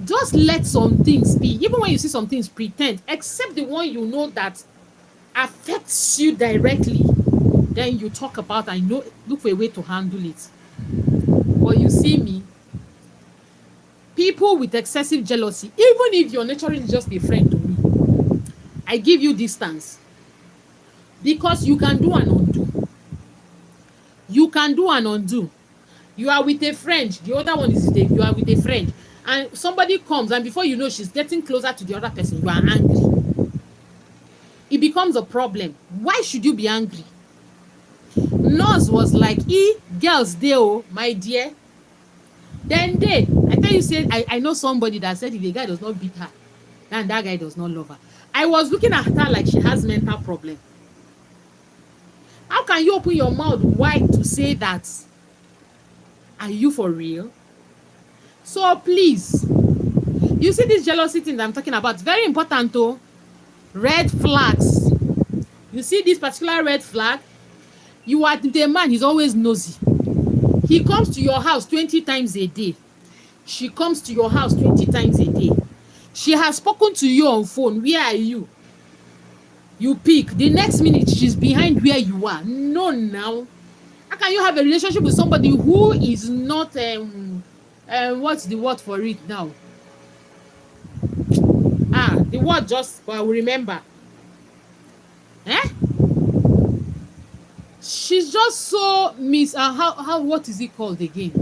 just let some things be. Even when you see some things, pretend, except the one you know that affects you directly. Then you talk about and look for a way to handle it. But you see me, people with excessive jealousy, even if you're naturally just a friend to me, I give you distance. Because you can do and undo. You can do and undo. You are with a friend, the other one is you are with a friend, and somebody comes, and before you know, she's getting closer to the other person, you are angry. It becomes a problem. Why should you be angry? Nurse was like, girls dey oh, my dear. Then I tell you, say, I know somebody that said if a guy does not beat her, then that guy does not love her. I was looking at her like she has mental problem. How can you open your mouth wide to say that? Are you for real? So please, you see this jealousy thing that I'm talking about, very important though. Red flags. You see this particular red flag? You are the man, he's always nosy. He comes to your house 20 times a day. She comes to your house 20 times a day. She has spoken to you on phone. Where are you? You pick. The next minute, she's behind where you are. No, now. How can you have a relationship with somebody who is not, what's the word for it now? The word just, I will remember. She's just so what is it called again?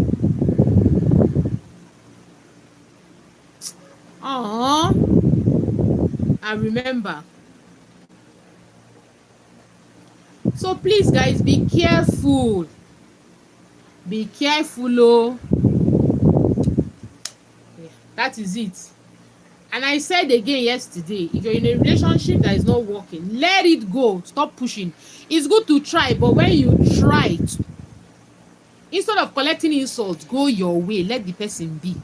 I remember. So please guys, be careful. Be careful, oh. Yeah, that is it. And I said again yesterday, if you're in a relationship that is not working, let it go. Stop pushing. It's good to try, but when you try it, instead of collecting insults, go your way. Let the person be.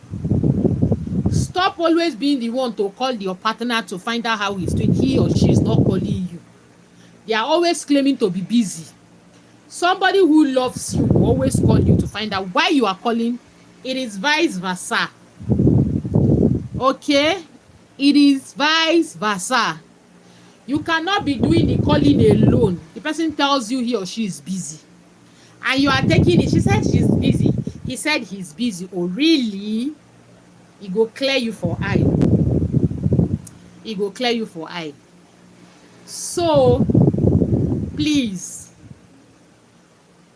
Stop always being the one to call your partner to find out how he's doing. He or she is not calling you. They are always claiming to be busy. Somebody who loves you will always call you to find out why you are calling. It is vice versa. Okay? It is vice versa. You cannot be doing the calling alone. The person tells you he or she is busy, and you are taking it. She said she's busy. He said he's busy. Oh, really? He go clear you for eye. He go clear you for eye. So, please,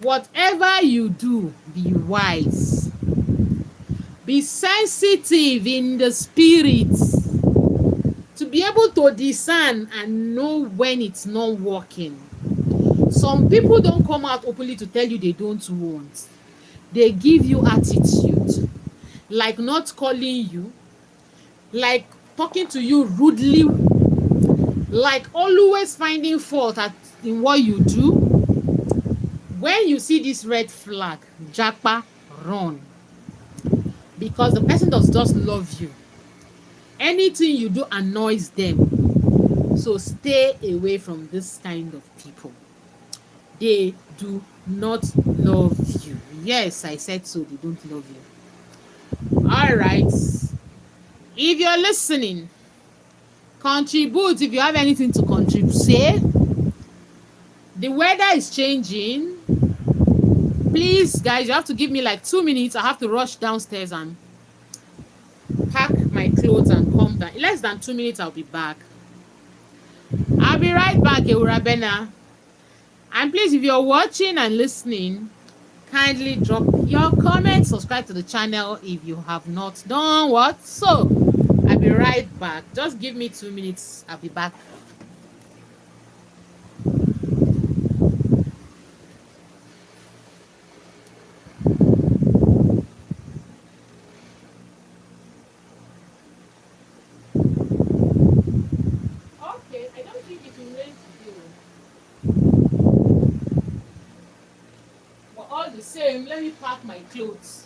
whatever you do, be wise. Be sensitive in the spirit to be able to discern and know when it's not working. Some people don't come out openly to tell you they don't want. they give you attitude, like not calling you, like talking to you rudely, like always finding fault in what you do. When you see this red flag, japa, run, because the person does just love you. Anything you do annoys them. So stay away from this kind of people. They do not love you. Yes, I said so. They don't love you. All right. If you're listening, contribute. If you have anything to contribute, say. The weather is changing. Please, guys, you have to give me like 2 minutes. I have to rush downstairs and pack my clothes and come down. In less than 2 minutes, I'll be back. I'll be right back, Eurabena. And please, if you're watching and listening, kindly drop your comments, subscribe to the channel if you have not done what. So, I'll be right back. Just give me 2 minutes. I'll be back. Okay, I don't think it will rain today. But all the same, let me pack my clothes.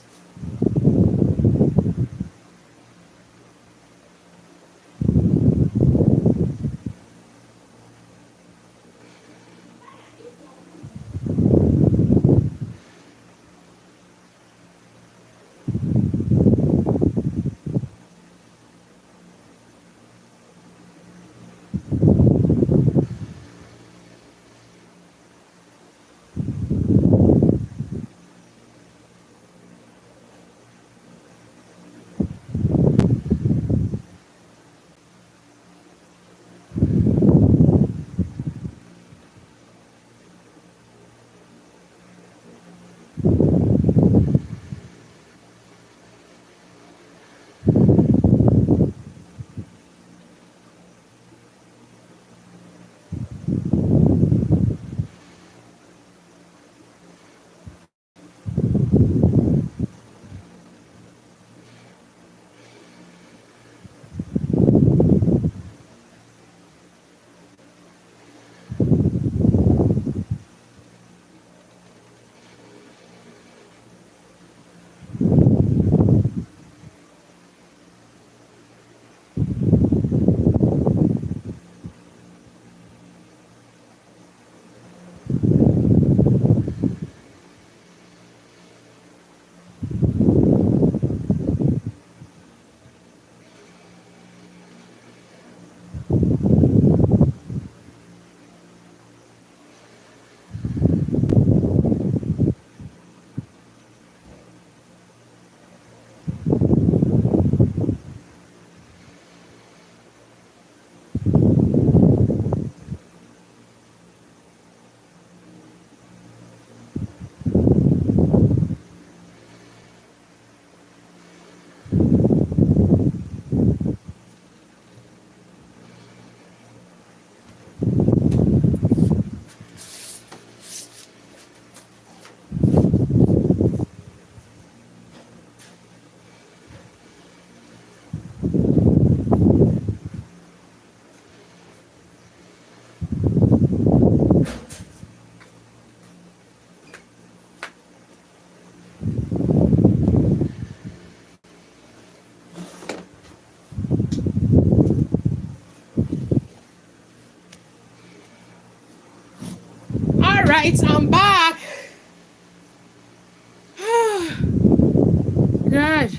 All right, I'm back. God.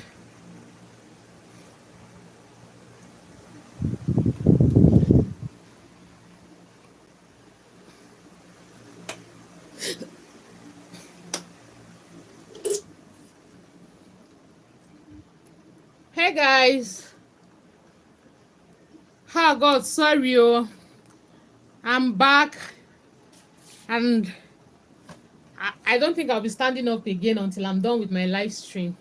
Hey guys. Oh God, sorry. Oh. I'm back and I don't think I'll be standing up again until I'm done with my live stream.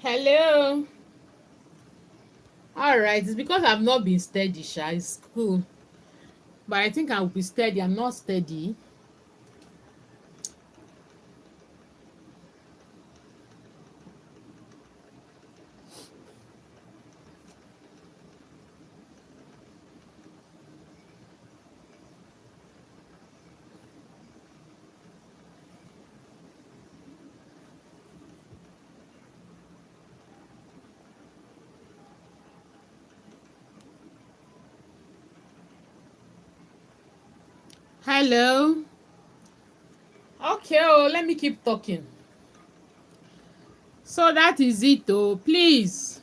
Hello. All right, it's because I've not been steady, Sha. It's cool. But I think I'll be steady. I'm not steady. Hello. Okay, oh, let me keep talking. So that is it, oh. Please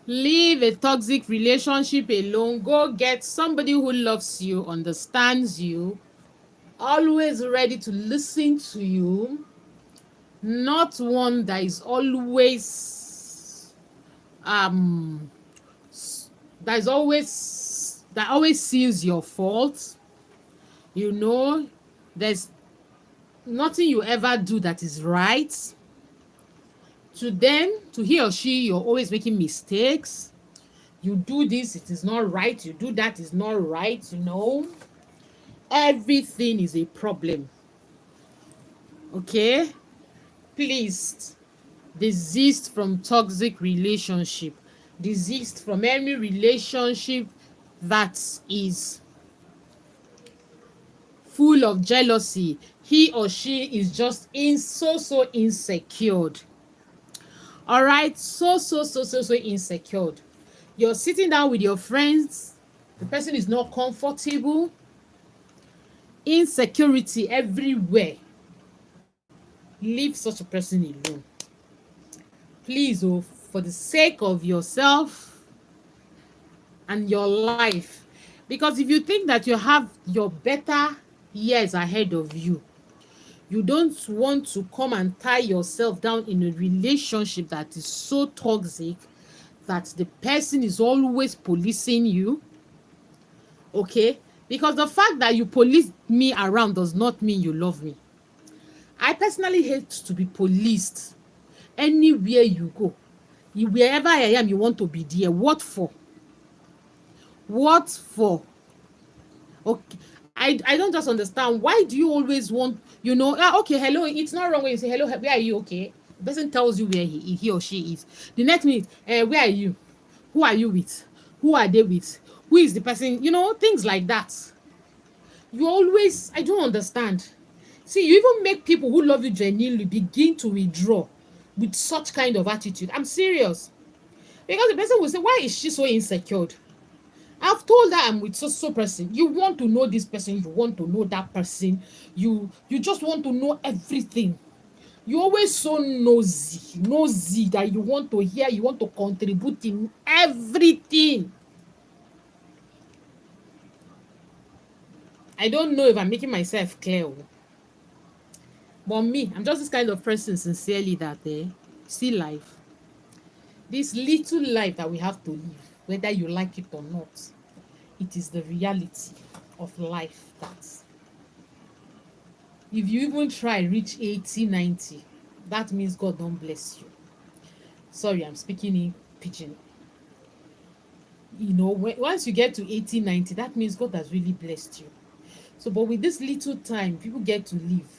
leave a toxic relationship alone. Go get somebody who loves you, understands you, always ready to listen to you, not one that is always um that always sees your faults. You know, there's nothing you ever do that is right. To them, to he or she, you're always making mistakes. You do this, it is not right. You do that, is not right. Everything is a problem. Okay, please desist from toxic relationship. Desist from any relationship that is full of jealousy. He or she is just so insecure. All right, so insecure. You're sitting down with your friends, the person is not comfortable, insecurity everywhere. Leave such a person alone. Please, oh, for the sake of yourself and your life. Because if you think that you have your better years ahead of you, you don't want to come and tie yourself down in a relationship that is so toxic that the person is always policing you. Okay, because the fact that you police me around does not mean you love me. I personally hate to be policed anywhere you go. Wherever I am, you want to be there. What for? What for? Okay, I don't just understand. Why do you always want, okay, hello, it's not wrong when you say hello, where are you? Okay, the person tells you where he or she is. The next minute, where are you? Who are you with? Who are they with? Who is the person? Things like that. You always, I don't understand. See, you even make people who love you genuinely begin to withdraw with such kind of attitude. I'm serious. Because the person will say, why is she so insecure? I've told her I'm with so person. You want to know this person, you want to know that person, you just want to know everything. You always so nosy that you want to hear, you want to contribute in everything. I don't know if I'm making myself clear. But me, I'm just this kind of person, sincerely, that see life. This little life that we have to live, whether you like it or not, it is the reality of life that if you even try reach 80, 90, that means God don't bless you. Sorry, I'm speaking in pidgin. Once you get to 80, 90, that means God has really blessed you. So, but with this little time, people get to live.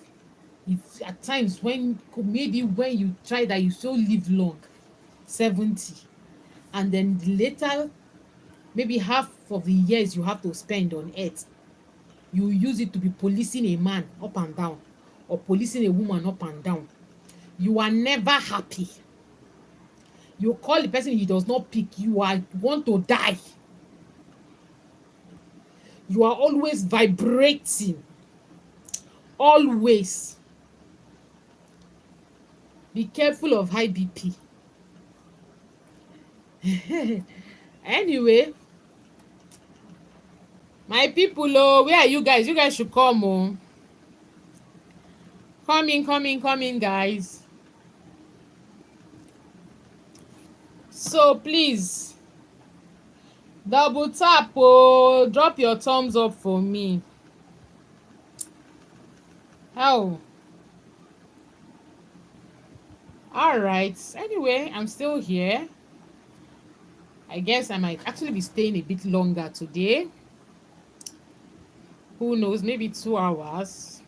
If at times maybe when you try that, you still live long, 70, and then later, maybe half of the years you have to spend on earth, you use it to be policing a man up and down or policing a woman up and down. You are never happy. You call the person, he does not pick, you want to die. You are always vibrating. Always. Be careful of high BP. Anyway, my people, oh, where are you guys? You guys should come, oh. Come in, guys. So please, double tap, oh, drop your thumbs up for me. How? All right. Anyway, I'm still here. I guess I might actually be staying a bit longer today. Who knows? Maybe 2 hours.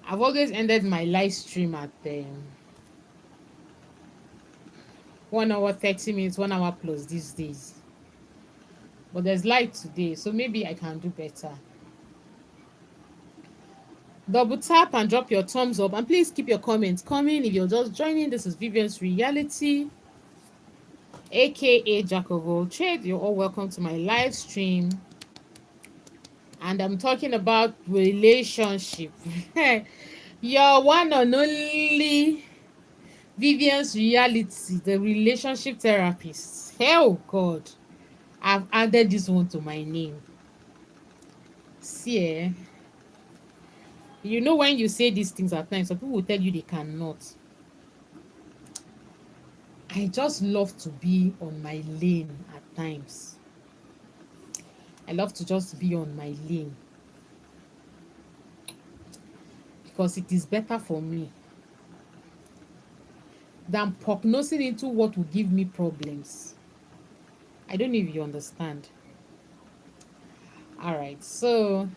I've always ended my live stream at 1 hour, 30 minutes, 1 hour plus these days. But there's light today, so maybe I can do better. Double tap and drop your thumbs up, and please keep your comments coming. If you're just joining, this is Vivian's Reality, aka Jack of all trades. You're all welcome to my live stream, and I'm talking about relationship. Your one and only Vivian's Reality, the relationship therapist. Hell, God, I've added this one to my name. See, you know when you say these things at times, some people will tell you they cannot. I just love to be on my lane at times. I love to just be on my lane because it is better for me than prognosing into what will give me problems. I don't know if you understand. All right, so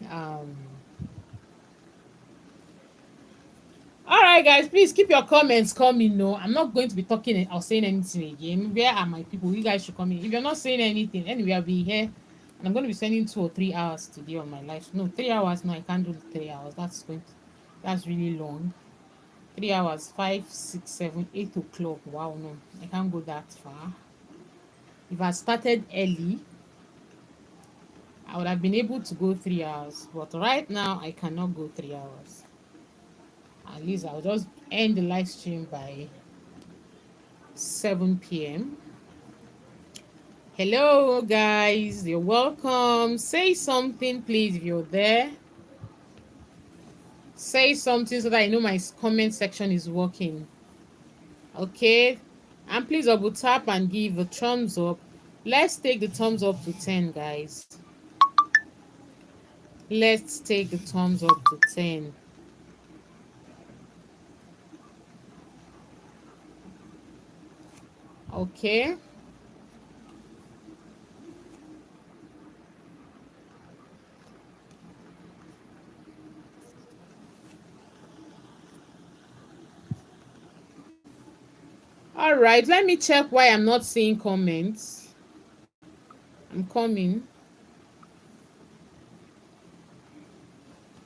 all right, guys, please keep your comments coming. No, I'm not going to be talking or saying anything again. Where are my people? You guys should come in. If you're not saying anything, anyway, I'll be here, and I'm going to be spending 2 or 3 hours today on my life. No, 3 hours. No, I can't do 3 hours. That's really long. 3 hours, 5, 6, 7, 8 o'clock. Wow, no, I can't go that far. If I started early, I would have been able to go 3 hours. But right now, I cannot go 3 hours. At least I'll just end the live stream by 7 p.m. Hello, guys. You're welcome. Say something, please, if you're there. Say something so that I know my comment section is working. Okay. And please double tap and give a thumbs up. Let's take the thumbs up to 10, guys. Let's take the thumbs up to 10. Okay. All right. Let me check why I'm not seeing comments. I'm coming.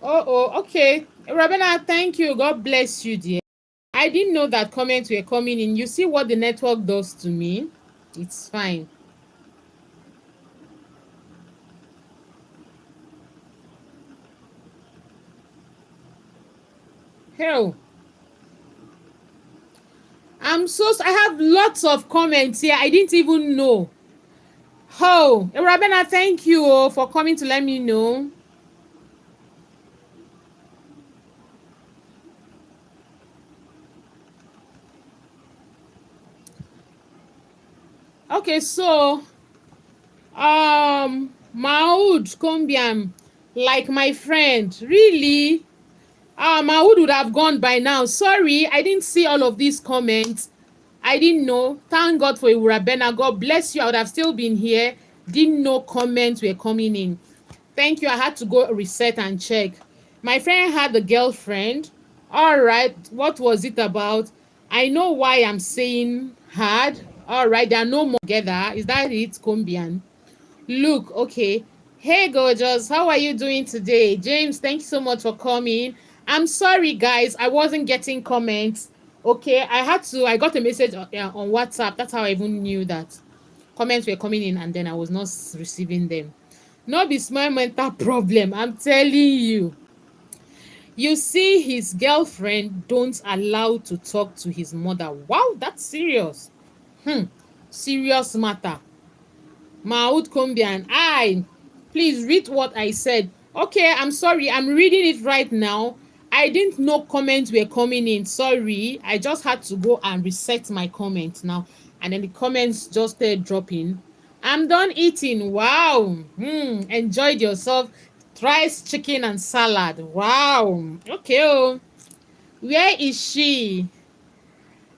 Oh, okay. Rabena, thank you. God bless you, dear. I didn't know that comments were coming in. You see what the network does to me? It's fine. Hell. I have lots of comments here. I didn't even know. Oh, Rabena, thank you for coming to let me know. Okay, so Maud Kombiam, like my friend, really? Maud would have gone by now. Sorry, I didn't see all of these comments. I didn't know. Thank God for Urabena. God bless you. I would have still been here. Didn't know comments were coming in. Thank you. I had to go reset and check. My friend had a girlfriend. All right. What was it about? I know why I'm saying hard. All right. They are no more together. Is that it, Kombian? Look, okay. Hey, gorgeous. How are you doing today? James, thank you so much for coming. I'm sorry, guys. I wasn't getting comments. Okay, I got a message on WhatsApp. That's how I even knew that comments were coming in and then I was not receiving them. No be small mental problem. I'm telling you. You see, his girlfriend don't allow to talk to his mother. Wow, that's serious. Serious matter. Maud Kombian, please read what I said. Okay, I'm sorry. I'm reading it right now. I didn't know comments were coming in. Sorry. I just had to go and reset my comments now. And then the comments just started dropping. I'm done eating. Wow. Enjoyed yourself. Rice, chicken, and salad. Wow. Okay. Oh. Where is she?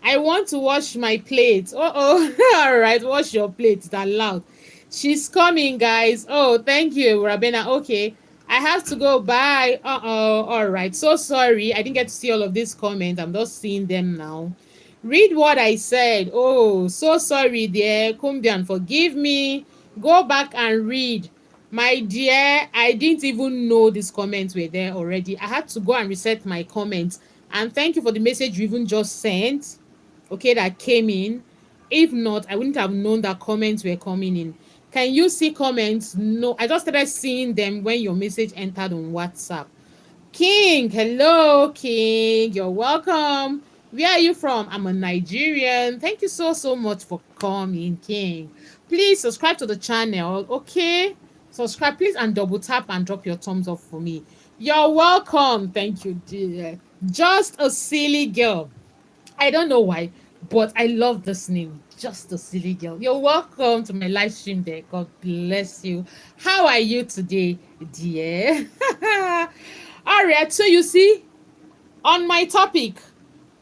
I want to wash my plate. Oh. All right, wash your plate. It's allowed. She's coming, guys. Oh, thank you, Rabena. Okay. I have to go. Bye. Uh-oh. All right. So sorry. I didn't get to see all of these comments. I'm just seeing them now. Read what I said. Oh, so sorry, dear. Kumbian, forgive me. Go back and read. My dear, I didn't even know these comments were there already. I had to go and reset my comments. And thank you for the message you even just sent. Okay, that came in. If not, I wouldn't have known that comments were coming in. Can you see comments? No, I just started seeing them when your message entered on WhatsApp. King, hello, King. You're welcome. Where are you from? I'm a Nigerian. Thank you so much for coming, King. Please subscribe to the channel, okay? Subscribe, please, and double tap and drop your thumbs up for me. You're welcome. Thank you, dear. Just a silly girl. I don't know why, but I love this name. Just a silly girl. You're welcome to my live stream there. God bless you. How are you today, dear? All right, so you see, on my topic,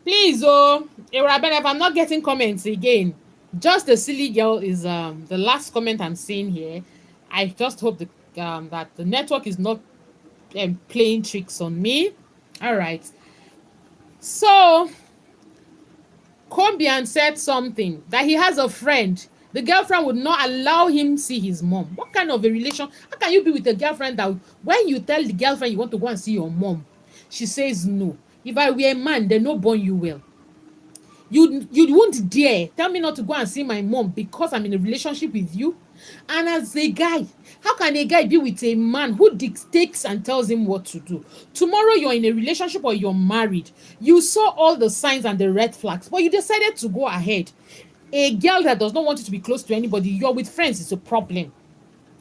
please, Eraben, if I'm not getting comments again, just a silly girl is the last comment I'm seeing here. I just hope that the network is not playing tricks on me. All right, so Kombian said something that he has a friend. The girlfriend would not allow him see his mom. What kind of a relation? How can you be with a girlfriend that when you tell the girlfriend you want to go and see your mom, she says no? If I were a man, they no born you well. You won't dare tell me not to go and see my mom because I'm in a relationship with you. And as a guy, how can a guy be with a man who dictates and tells him what to do? Tomorrow you're in a relationship or you're married. You saw all the signs and the red flags, but you decided to go ahead. A girl that does not want you to be close to anybody, you're with friends, is a problem.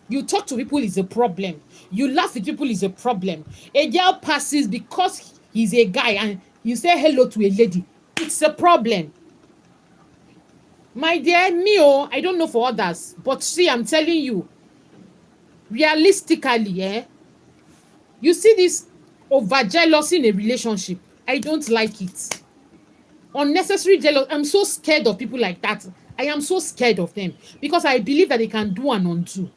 You talk to people is a problem. You laugh with people is a problem. A girl passes because he's a guy and you say hello to a lady. It's a problem. My dear, I don't know for others, but see, I'm telling you, realistically, you see this over jealousy in a relationship. I don't like it. Unnecessary jealousy. I'm so scared of people like that. I am so scared of them because I believe that they can do and undo.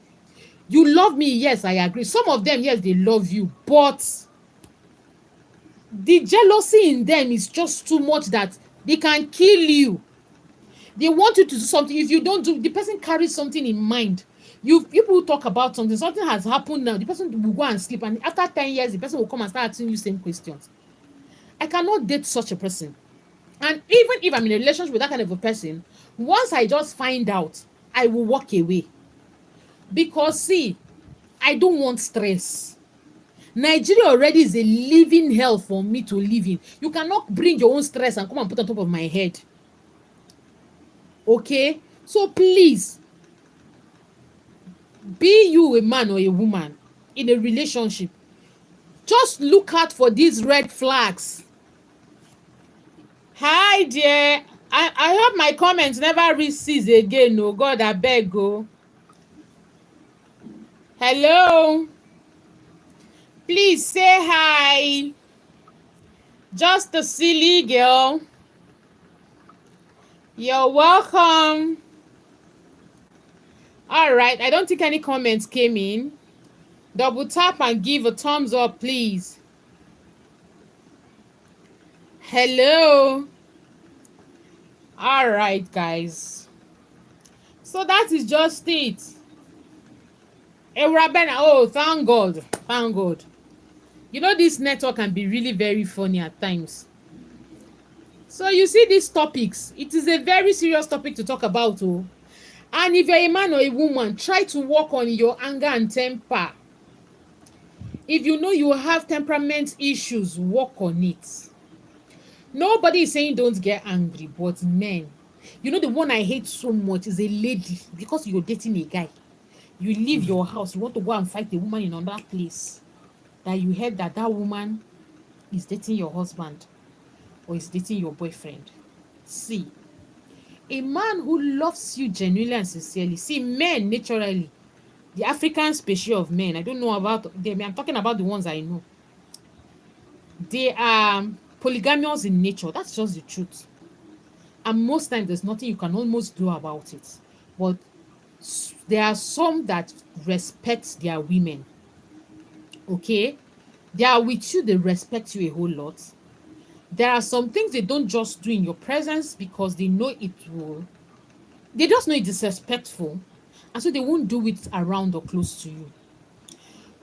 You love me, yes, I agree. Some of them, yes, they love you, but the jealousy in them is just too much that they can kill you. They want you to do something. If you don't do, the person carries something in mind. People talk about something has happened now. The person will go and sleep, and after 10 years, the person will come and start asking you same questions. I cannot date such a person. And even if I'm in a relationship with that kind of a person, once I just find out, I will walk away. Because see, I don't want stress. Nigeria already is a living hell for me to live in. You cannot bring your own stress and come and put on top of my head. Okay? So please, be you a man or a woman in a relationship, just look out for these red flags. Hi dear. I hope my comments never reach cease again. Oh God, I beg. Oh, hello, please say hi. Just a silly girl. You're welcome. All right, I don't think any comments came in. Double tap and give a thumbs up, please. Hello. All right, guys. So that is just it. Oh, thank God. Thank God. You know, this network can be really very funny at times. So you see these topics. It is a very serious topic to talk about. Oh. And if you're a man or a woman, try to work on your anger and temper. If you know you have temperament issues, work on it. Nobody is saying don't get angry, but men, you know the one I hate so much is a lady, because you're dating a guy. You leave your house, you want to go and fight a woman in another place, that you heard that that woman is dating your husband or is dating your boyfriend. See, a man who loves you genuinely and sincerely, see, men naturally, the African species of men, I don't know about them, I'm talking about the ones I know, they are polygamous in nature. That's just the truth. And most times there's nothing you can almost do about it. But there are some that respect their women, okay? They are with you, they respect you a whole lot. There are some things they don't just do in your presence because they know it will, they just know it's disrespectful. And so they won't do it around or close to you.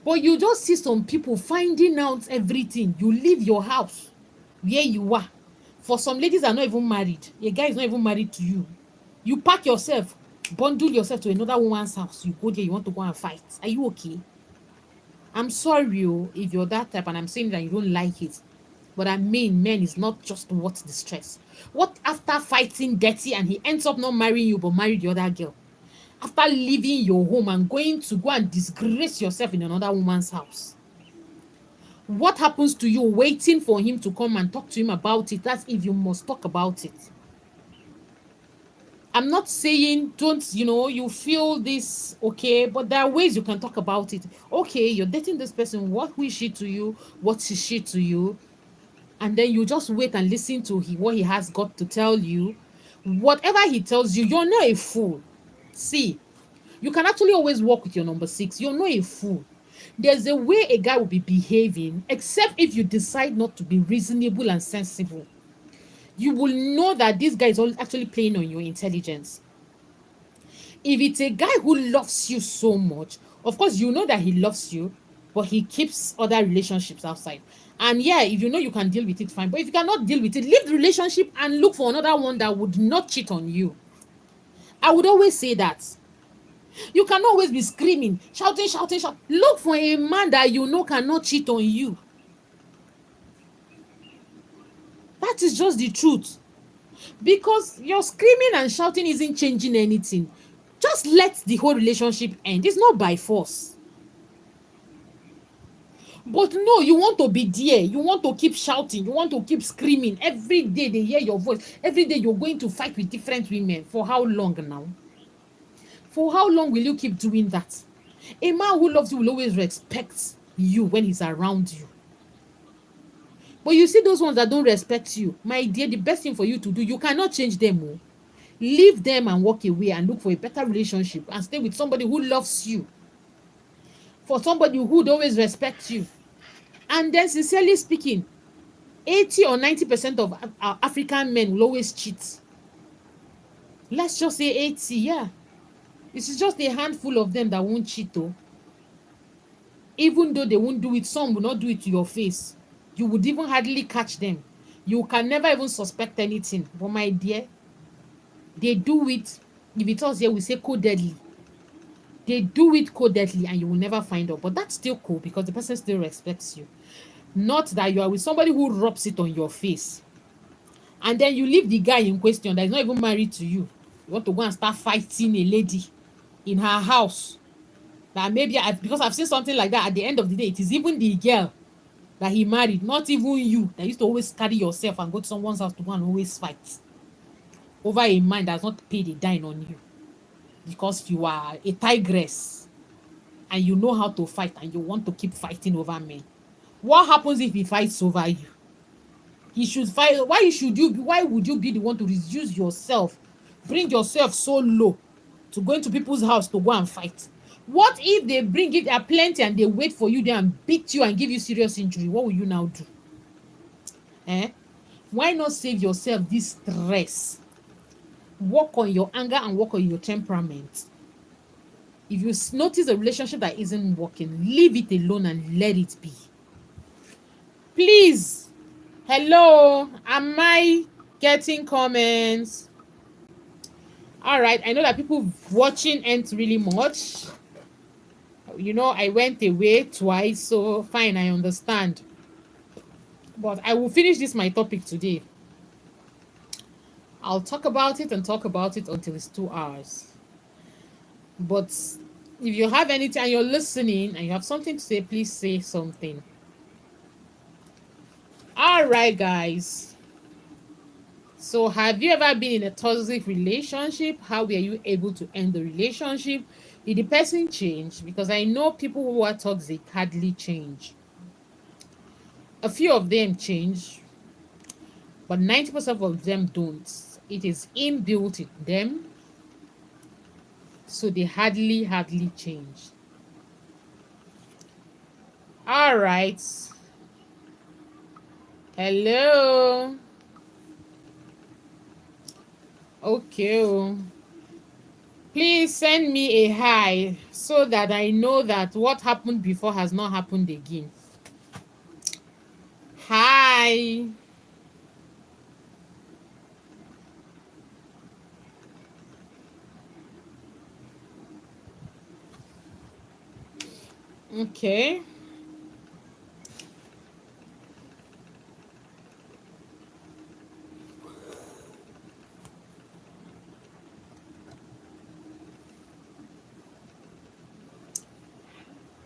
But you just see some people finding out everything. You leave your house where you are. For some ladies are not even married. A guy is not even married to you. You pack yourself, bundle yourself to another woman's house. You go there, you want to go and fight. Are you okay? I'm sorry if you're that type and I'm saying that you don't like it. But I mean, men is not just worth the stress. What after fighting dirty and he ends up not marrying you but married the other girl? After leaving your home and going to go and disgrace yourself in another woman's house? What happens to you waiting for him to come and talk to him about it? That's if you must talk about it. I'm not saying don't, you feel this, okay, but there are ways you can talk about it. Okay, you're dating this person. Who is she to you? What is she to you? And then you just wait and listen to what he has got to tell you. Whatever he tells you, you're not a fool. See, you can actually always work with your number six. You're not a fool. There's a way a guy will be behaving, except if you decide not to be reasonable and sensible. You will know that this guy is actually playing on your intelligence. If it's a guy who loves you so much, of course, you know that he loves you, but he keeps other relationships outside. And yeah, if you know you can deal with it, fine. But if you cannot deal with it, leave the relationship and look for another one that would not cheat on you. I would always say that. You cannot always be screaming, shouting, shouting, shouting. Look for a man that you know cannot cheat on you. That is just the truth. Because your screaming and shouting isn't changing anything. Just let the whole relationship end. It's not by force. But no, you want to be there. You want to keep shouting. You want to keep screaming. Every day they hear your voice. Every day you're going to fight with different women. For how long now? For how long will you keep doing that? A man who loves you will always respect you when he's around you. But you see those ones that don't respect you, my dear, the best thing for you to do, you cannot change them. Oh. Leave them and walk away and look for a better relationship and stay with somebody who loves you. For somebody who would always respect you. And then, sincerely speaking, 80 or 90% of our African men will always cheat. Let's just say 80, yeah. It's just a handful of them that won't cheat, though. Even though they won't do it, some will not do it to your face. You would even hardly catch them. You can never even suspect anything. But my dear, they do it. If it's us here, we say codedly. They do it codedly and you will never find out. But that's still cool because the person still respects you. Not that you are with somebody who rubs it on your face. And then you leave the guy in question that is not even married to you. You want to go and start fighting a lady in her house. That maybe, because I've seen something like that, at the end of the day, it is even the girl that he married, not even you, that used to always carry yourself and go to someone's house to go and always fight over a man that's not paid a dime on you because you are a tigress and you know how to fight and you want to keep fighting over men. What happens if he fights over you? He should fight. Why would you be the one to reduce yourself, bring yourself so low to go into people's house to go and fight? What if they bring it, there are plenty, and they wait for you there and beat you and give you serious injury? What will you now do? Why not save yourself this stress? Work on your anger and work on your temperament. If you notice a relationship that isn't working, leave it alone and let it be. Please, hello, am I getting comments? All right, I know that people watching ain't really much. I went away twice, so fine, I understand. But I will finish this my topic today. I'll talk about it and talk about it until it's 2 hours. But if you have anything and you're listening and you have something to say, please say something. All right, guys. So have you ever been in a toxic relationship? How were you able to end the relationship? Did the person change? Because I know people who are toxic hardly change. A few of them change, but 90% of them don't. It is inbuilt in them, so they hardly change. All right. Hello. Okay. Oh. Please send me a hi so that I know that what happened before has not happened again. Hi. Okay.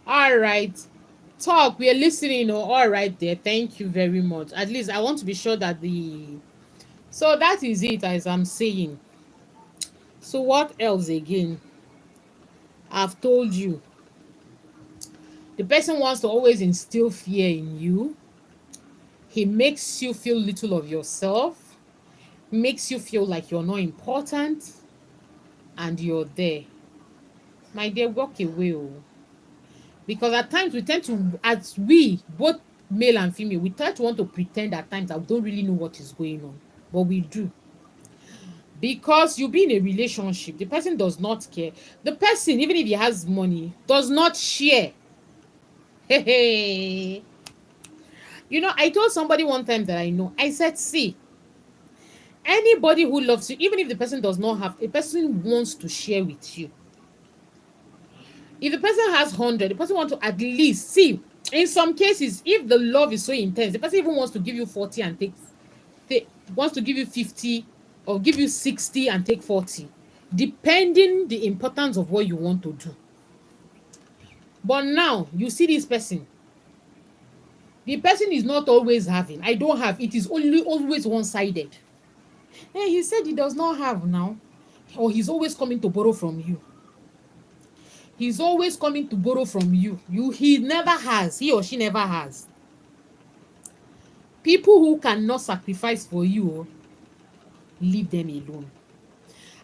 All right. Talk. We are listening. Oh, all right there. Thank you very much. At least I want to be sure that the. So that is it, as I'm saying. So what else again? I've told you. The person wants to always instill fear in you. He makes you feel little of yourself, makes you feel like you're not important, and you're there. My dear, walk away. Oh. Because at times we tend to, as we, both male and female, we try to want to pretend at times that we don't really know what is going on. But we do. Because you be in a relationship, the person does not care. The person, even if he has money, does not share. Hey, hey. You know, I told somebody one time that I know, I said, see, anybody who loves you, even if the person does not have, a person wants to share with you. If the person has 100, the person wants to at least see. In some cases, if the love is so intense, the person even wants to give you 40 and wants to give you 50 or give you 60 and take 40, depending the importance of what you want to do. But now you see this person. The person is not always having. I don't have. It is only always one-sided. Hey, he said he does not have now. Or he's always coming to borrow from you. He's always coming to borrow from you. He never has. He or she never has. People who cannot sacrifice for you, leave them alone.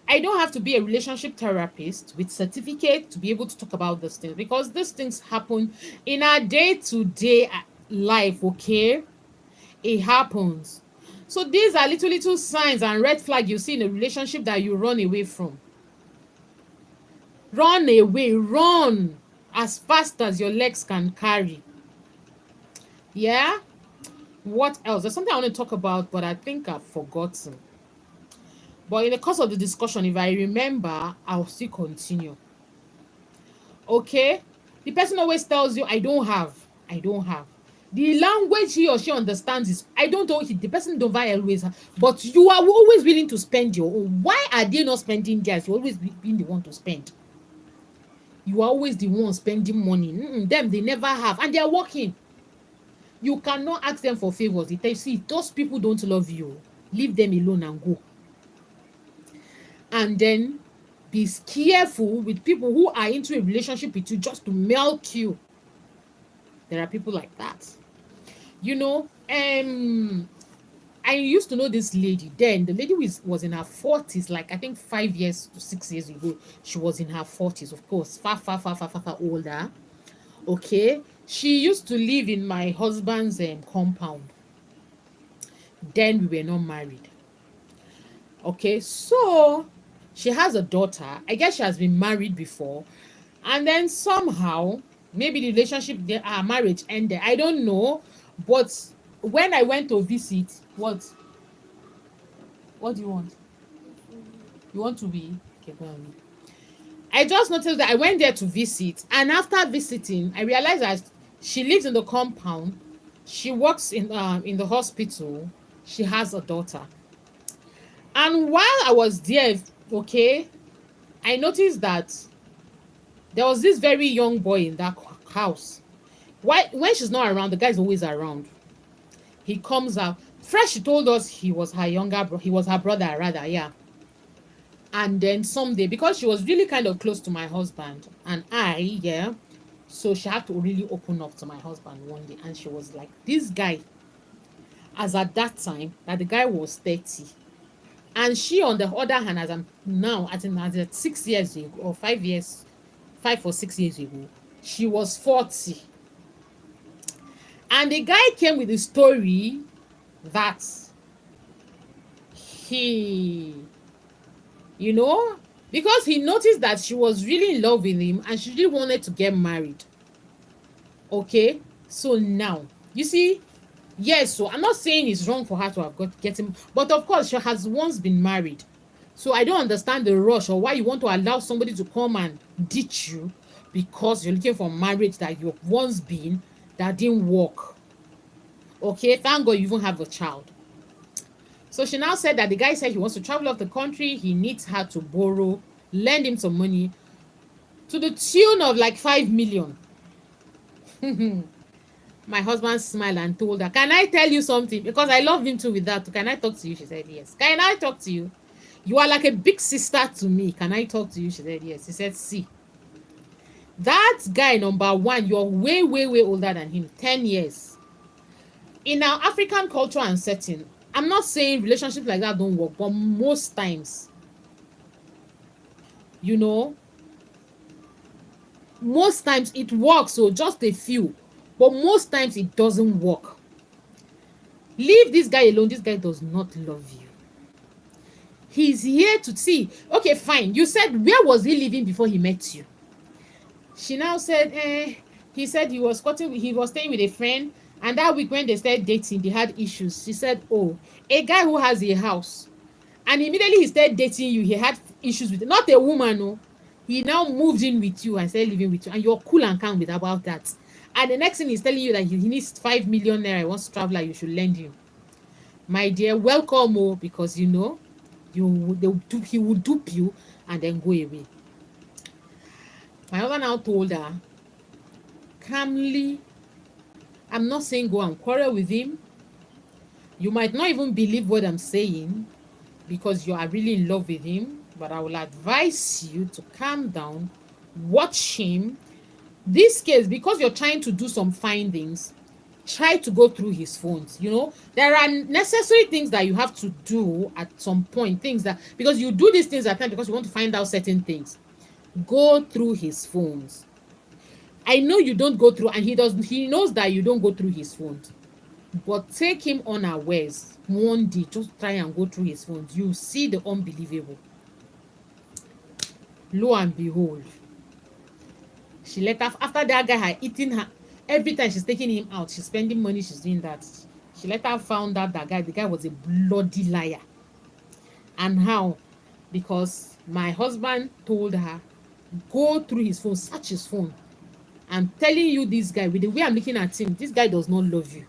I don't have to be a relationship therapist with certificate to be able to talk about these things, because these things happen in our day-to-day life, okay? It happens. So these are little signs and red flag you see in a relationship that you run away from. Run away, run as fast as your legs can carry. Yeah? What else? There's something I want to talk about, but I think I've forgotten. But in the course of the discussion, if I remember, I'll still continue. Okay? The person always tells you, I don't have. I don't have. The language he or she understands is, I don't know. The person don't always have, but you are always willing to spend your own. Why are they not spending theirs? You always being the one to spend. You are always the one spending money. Them, they never have, and they are working. You cannot ask them for favors. They tell you, see, those people don't love you. Leave them alone and go. And then be careful with people who are into a relationship with you just to milk you. There are people like that. You know, I used to know this lady. Then the lady was in her 40s, like I think 5 years to 6 years ago. She was in her 40s, of course, far older. Okay. She used to live in my husband's compound. Then we were not married. Okay, so she has a daughter. I guess she has been married before. And then somehow, maybe the relationship, our marriage ended. I don't know. But when I went to visit, what do you want? You want to be? Okay, go on. I just noticed that I went there to visit. And after visiting, I realized that she lives in the compound. She works in the hospital. She has a daughter. And while I was there, okay, I noticed that there was this very young boy in that house. Why, when she's not around, the guy's always around. He comes out. Fresh, she told us he was her he was her brother, rather, yeah. And then someday, because she was really kind of close to my husband and yeah, so she had to really open up to my husband one day. And she was like, this guy, as at that time, that the guy was 30. And she, on the other hand, as I'm now, as at 6 years ago, or 5 years, 5 or 6 years ago, she was 40. And the guy came with the story that he, you know, because he noticed that she was really in love with him and she really wanted to get married. Okay, so now you see, yes, so I'm not saying it's wrong for her to have got getting, but of course she has once been married. So I don't understand the rush or why you want to allow somebody to come and ditch you because you're looking for marriage that you've once been that didn't work. Okay, thank God you even have a child. So she now said that the guy said he wants to travel off the country, he needs her to borrow, lend him some money to the tune of like 5 million. My husband smiled and told her, "Can I tell you something? Because I love him too with that. Can I talk to you?" She said, "Yes." "Can I talk to you? You are like a big sister to me. Can I talk to you?" She said, "Yes." He said, "See, that guy, number one, you're way, way, way older than him, 10 years. In our African culture and setting, I'm not saying relationships like that don't work, but most times, you know, most times it works, so just a few, but most times it doesn't work. Leave this guy alone. This guy does not love you. He's here to see. Okay, fine. You said, where was he living before he met you? She now said, he said he was staying with a friend, and that week when they started dating, they had issues. She said, oh, a guy who has a house, and immediately he started dating you, he had issues with, not a woman, no. He now moved in with you and started living with you, and you're cool and calm with about that. And the next thing he's telling you that he needs 5 million naira, he wants to travel, you should lend him. My dear, welcome, oh, because he will dupe you and then go away. My husband now told her calmly, I'm not saying go and quarrel with him. You might not even believe what I'm saying because you are really in love with him, but I will advise you to calm down, watch him. This case, because you're trying to do some findings, try to go through his phones. There are necessary things that you have to do at some point, things that, because you do these things at times because you want to find out certain things. Go through his phones. I know you don't go through, and he knows that you don't go through his phones, but take him unawares one day. Just try and go through his phones. You see the unbelievable. Lo and behold, she let her, after that guy had eaten her, every time she's taking him out, she's spending money, she's doing that. She later found out that the guy was a bloody liar. And how? Because my husband told her, go through his phone, search his phone. I'm telling you, this guy, with the way I'm looking at him, this guy does not love you.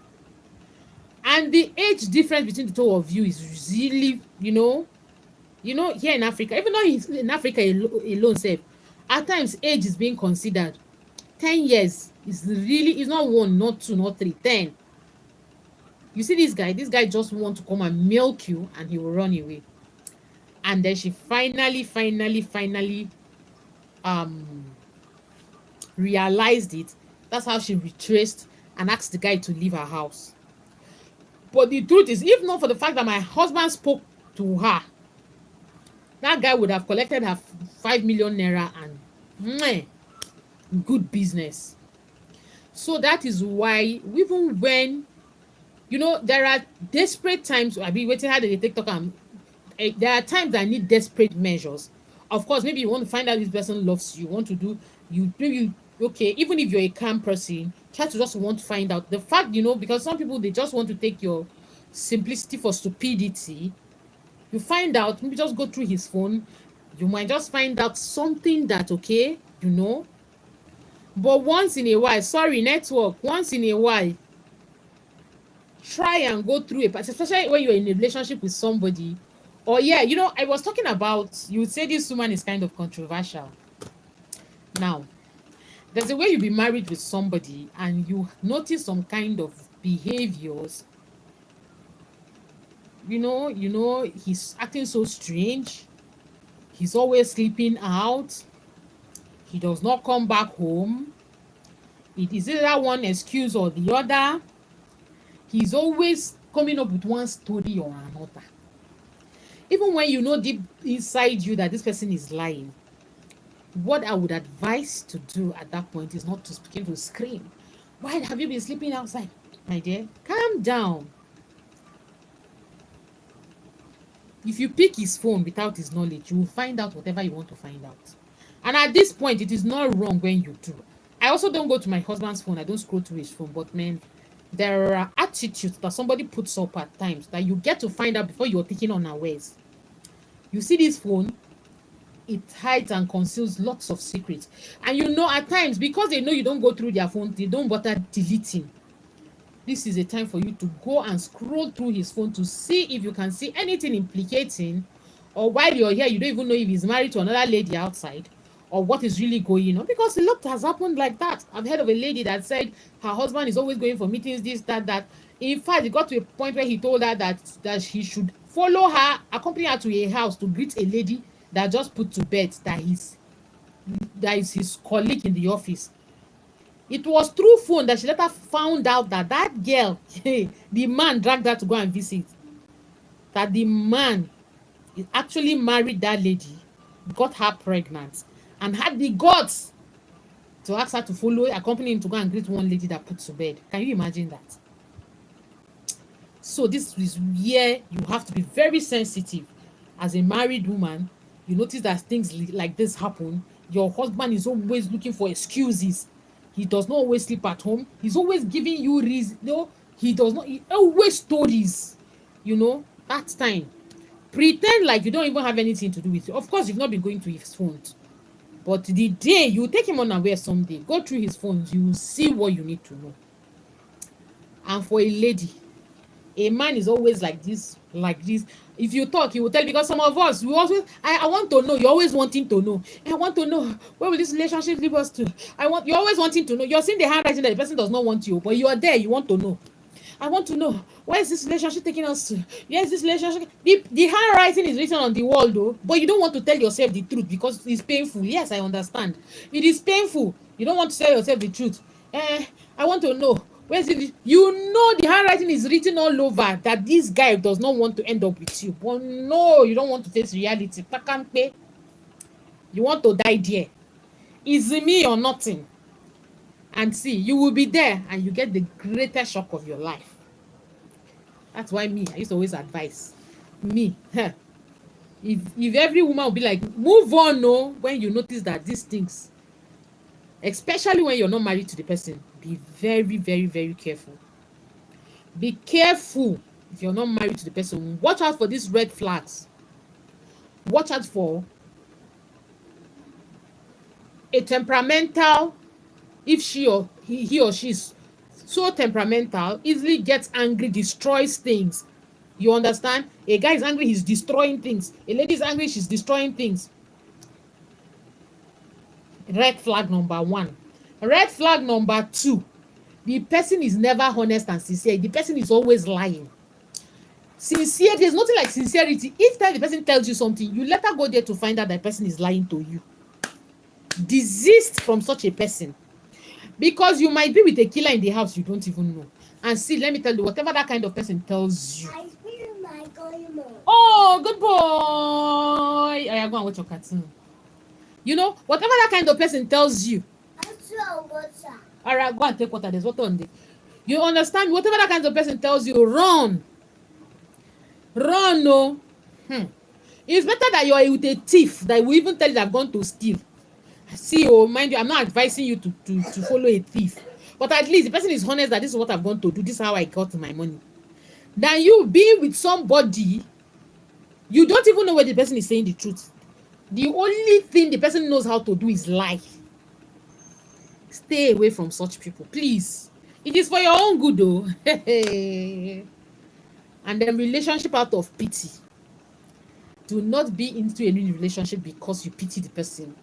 And the age difference between the two of you is really, here in Africa, even though he's in Africa alone, safe, at times age is being considered. 10 years is not one, not two, not three, 10. You see this guy just want to come and milk you and he will run away. And then she finally realized it. That's how she retraced and asked the guy to leave her house. But the truth is, if not for the fact that my husband spoke to her, that guy would have collected her 5 million naira and good business. So that is why, even when there are desperate times, I be waiting how they take talk and there are times that need desperate measures. Of course, maybe you want to find out this person loves you, want to do you maybe, okay, even if you're a calm person, try to just want to find out the fact, because some people, they just want to take your simplicity for stupidity. You find out, maybe just go through his phone, you might just find out something that, okay, but once in a while, sorry, network, once in a while, try and go through especially when you're in a relationship with somebody. Or I was talking about, you would say this woman is kind of controversial. Now, there's a way you be married with somebody and you notice some kind of behaviors. He's acting so strange. He's always sleeping out. He does not come back home. It is either one excuse or the other. He's always coming up with one story or another. Even when you know deep inside you that this person is lying, what I would advise to do at that point is not to begin to scream. Why have you been sleeping outside? My dear, calm down. If you pick his phone without his knowledge, you will find out whatever you want to find out. And at this point, it is not wrong when you do. I also don't go to my husband's phone. I don't scroll through his phone. But man, there are attitudes that somebody puts up at times that you get to find out before you're taken unawares. You see this phone, it hides and conceals lots of secrets. And you know, at times, because they know you don't go through their phone, they don't bother deleting. This is a time for you to go and scroll through his phone to see if you can see anything implicating, or while you're here, you don't even know if he's married to another lady outside or what is really going on, because a lot has happened like that. I've heard of a lady that said her husband is always going for meetings, this, that. In fact, it got to a point where he told her that she should follow her, accompany her to a house to greet a lady that just put to bed that is his colleague in the office. It was through phone that she later found out that that girl, the man dragged her to go and visit, that the man actually married that lady, got her pregnant, and had the guts to ask her to follow, accompany him to go and greet one lady that put to bed. Can you imagine that? So this is where you have to be very sensitive. As a married woman, you notice that things like this happen. Your husband is always looking for excuses. He does not always sleep at home. He's always giving you reason. No, he does not. He always stories. That time. Pretend like you don't even have anything to do with it. Of course, you've not been going to his phones. But the day you take him unaware someday, go through his phones, you will see what you need to know. And for a lady, a man is always like this. If you talk, he will tell, because some of us, we always, I want to know. You're always wanting to know. I want to know, where will this relationship lead us to? You're always wanting to know. You're seeing the handwriting that the person does not want you, but you are there, you want to know. I want to know, where is this relationship taking us to? Yes, this relationship. The handwriting is written on the wall though, but you don't want to tell yourself the truth because it's painful. Yes, I understand. It is painful. You don't want to tell yourself the truth. I want to know, where's it? You know the handwriting is written all over that this guy does not want to end up with you. But no, you don't want to face reality. You want to die there. Is it me or nothing? And see, you will be there and you get the greatest shock of your life. That's why I used to always advise if every woman would be like, move on, no, when you notice that these things, especially when you're not married to the person, be very, very, very careful. Be careful. If you're not married to the person, watch out for these red flags. Watch out for a temperamental, if he or she is so temperamental, easily gets angry, destroys things. You understand? A guy is angry, he's destroying things. A lady is angry, she's destroying things. Red flag number 1. Red flag number 2, the person is never honest and sincere. The person is always lying. Sincere, there's nothing like sincerity. Each time the person tells you something, you let her go there to find out that person is lying to you. Desist from such a person. Because you might be with a killer in the house you don't even know. And see, let me tell you, whatever that kind of person tells you. Oh, good boy. I go and watch your cartoon. Whatever that kind of person tells you. All right, go and take water. There's water on there. You understand? Whatever that kind of person tells you, run. Run, no. It's better that you're with a thief that will even tell you that I've gone to steal. See, mind you, I'm not advising you to follow a thief, but at least the person is honest that this is what I've gone to do, this is how I got my money. Than you be with somebody you don't even know where the person is saying the truth. The only thing the person knows how to do is lie. Stay away from such people, please. It is for your own good though. And then relationship out of pity. Do not be into a new relationship because you pity the person.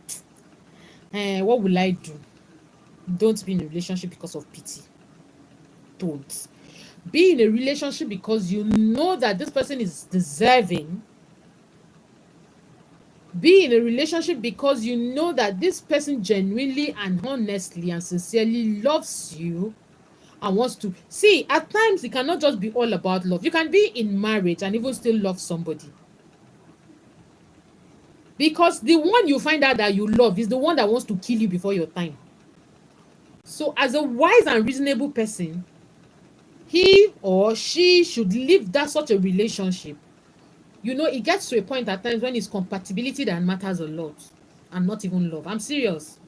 What will I do? Don't be in a relationship because of pity. Don't. Be in a relationship because you know that this person is deserving. Be in a relationship because you know that this person genuinely and honestly and sincerely loves you and wants to. See, at times it cannot just be all about love. You can be in marriage and even still love somebody. Because the one you find out that you love is the one that wants to kill you before your time. So, as a wise and reasonable person, he or she should leave that such a relationship. You know, it gets to a point at times when it's compatibility that matters a lot and not even love. I'm serious.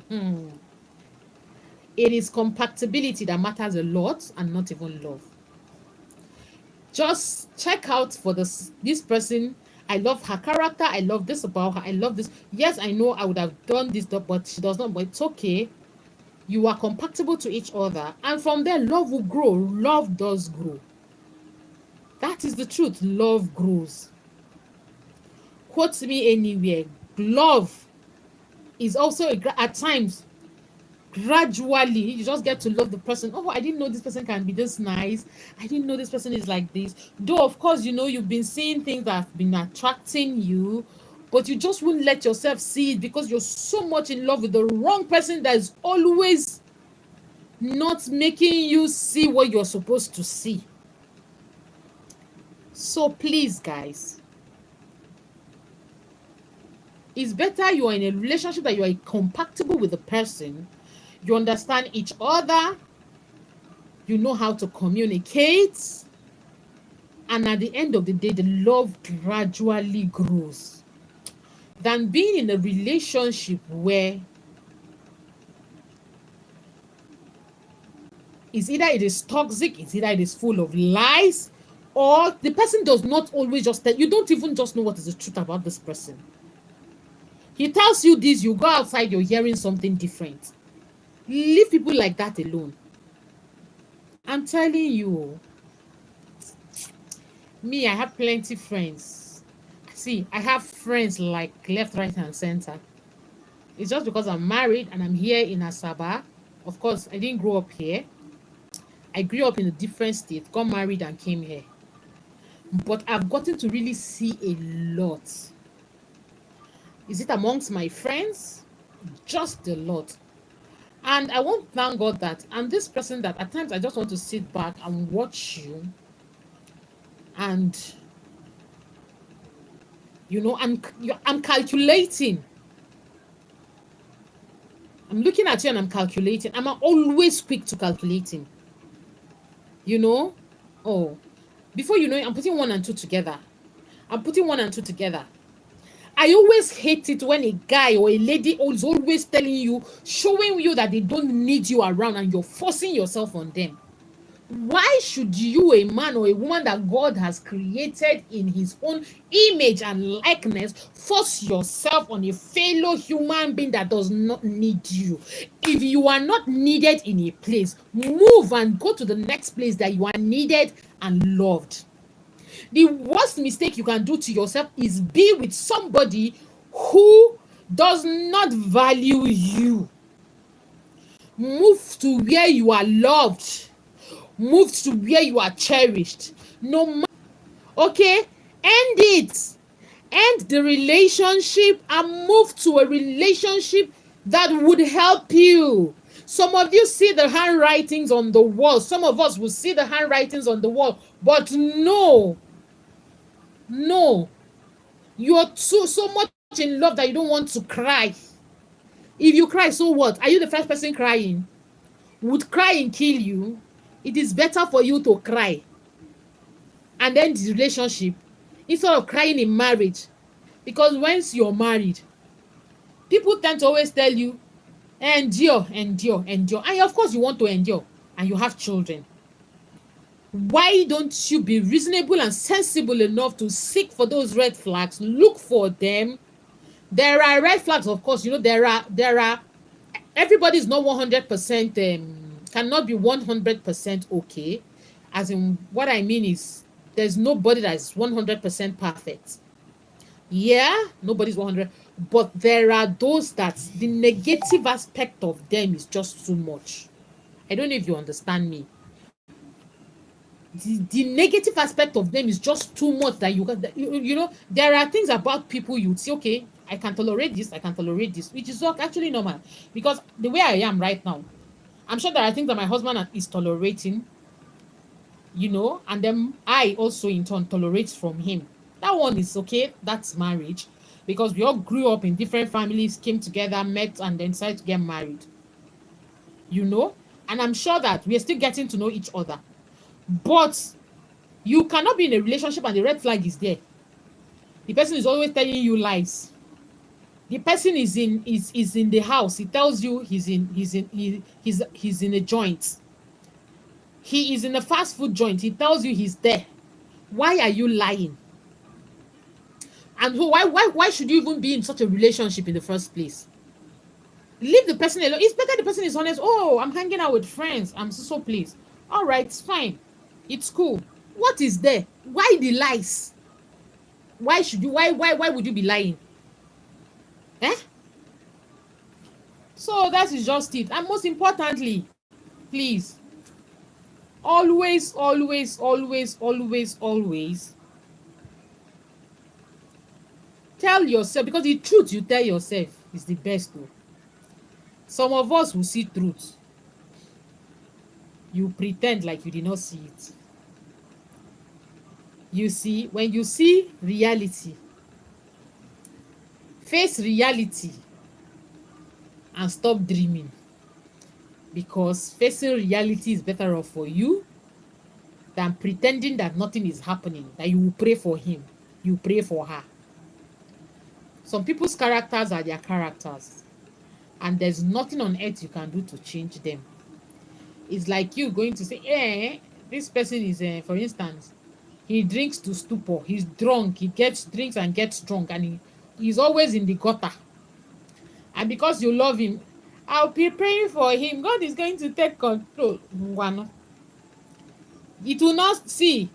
Hmm. It is compatibility that matters a lot and not even love. Just check out for this person. I love her character. I love this about her. I love this. Yes, I know I would have done this, but she does not. But it's okay. You are compatible to each other, and from there, love will grow. Love does grow. That is the truth. Love grows. Quote me anywhere. Love is also at times gradually you just get to love the person. Oh, I didn't know this person can be this nice. I didn't know this person is like this. Though of course, you know, you've been seeing things that have been attracting you, but you just wouldn't let yourself see it because you're so much in love with the wrong person that is always not making you see what you're supposed to see. So please, guys, it's better you are in a relationship that you are compatible with the person, you understand each other, you know how to communicate, and at the end of the day, the love gradually grows, than being in a relationship where it's either it is toxic, it's either it is full of lies, or the person does not always just tell you. Don't even just know what is the truth about this person. He tells you this, you go outside, you're hearing something different. Leave people like that alone. I'm telling you, me, I have plenty friends. See, I have friends like left, right, and center. It's just because I'm married and I'm here in Asaba. Of course, I didn't grow up here. I grew up in a different state, got married and came here. But I've gotten to really see a lot. Is it amongst my friends? Just a lot. And I want to thank God that I'm this person that at times I just want to sit back and watch you. And, you know, I'm calculating. I'm looking at you and I'm calculating. I'm always quick to calculating. You know? Oh, before you know it, I'm putting one and two together. I'm putting one and two together. I always hate it when a guy or a lady is always telling you, showing you that they don't need you around and you're forcing yourself on them. Why should you, a man or a woman that God has created in his own image and likeness, force yourself on a fellow human being that does not need you? If you are not needed in a place, move and go to the next place that you are needed and loved. The worst mistake you can do to yourself is be with somebody who does not value you. Move to where you are loved. Move to where you are cherished. No matter. Okay? End it. End the relationship and move to a relationship that would help you. Some of you see the handwritings on the wall. Some of us will see the handwritings on the wall. But no, you're so much in love that you don't want to cry. If you cry, so what? Are you the first person crying? Would crying kill you? It is better for you to cry and end the relationship instead of crying in marriage. Because once you're married, people tend to always tell you, endure, endure, endure. And of course, you want to endure and you have children. Why don't you be reasonable and sensible enough to seek for those red flags? Look for them. There are red flags, of course. You know, there are everybody is not 100% cannot be 100% okay. As in, what I mean is there's nobody that is 100% perfect. Yeah, nobody's 100, but there are those that the negative aspect of them is just too much. I don't know if you understand me. The negative aspect of them is just too much that you know, there are things about people you'd say, okay, I can tolerate this, I can tolerate this, which is actually normal. Because the way I am right now, I'm sure there are things that my husband is tolerating, you know, and then I also in turn tolerate from him. That one is okay, that's marriage. because we all grew up in different families, came together, met, and then decided to get married. You know? And I'm sure that we are still getting to know each other. But you cannot be in a relationship and the red flag is there. The person is always telling you lies. The person is in the house. He tells you he's in a joint. He is in a fast food joint. He tells you he's there. Why are you lying? And why should you even be in such a relationship in the first place? Leave the person alone. It's better the person is honest. Oh, I'm hanging out with friends. I'm so pleased. All right, it's fine. It's cool. What is there? Why the lies? Why would you be lying? Eh? So that is just it. And most importantly, please, always tell yourself, because the truth you tell yourself is the best though. Some of us will see truth. You pretend like you did not see it. You see, when you see reality, face reality and stop dreaming. Because facing reality is better off for you than pretending that nothing is happening, that you will pray for him, you pray for her. Some people's characters are their characters, and there's nothing on earth you can do to change them. It's like you going to say, this person is, for instance, he drinks to stupor, he's drunk, he drinks and gets drunk, and he's always in the gutter. And because you love him, I'll be praying for him. God is going to take control. It will not see.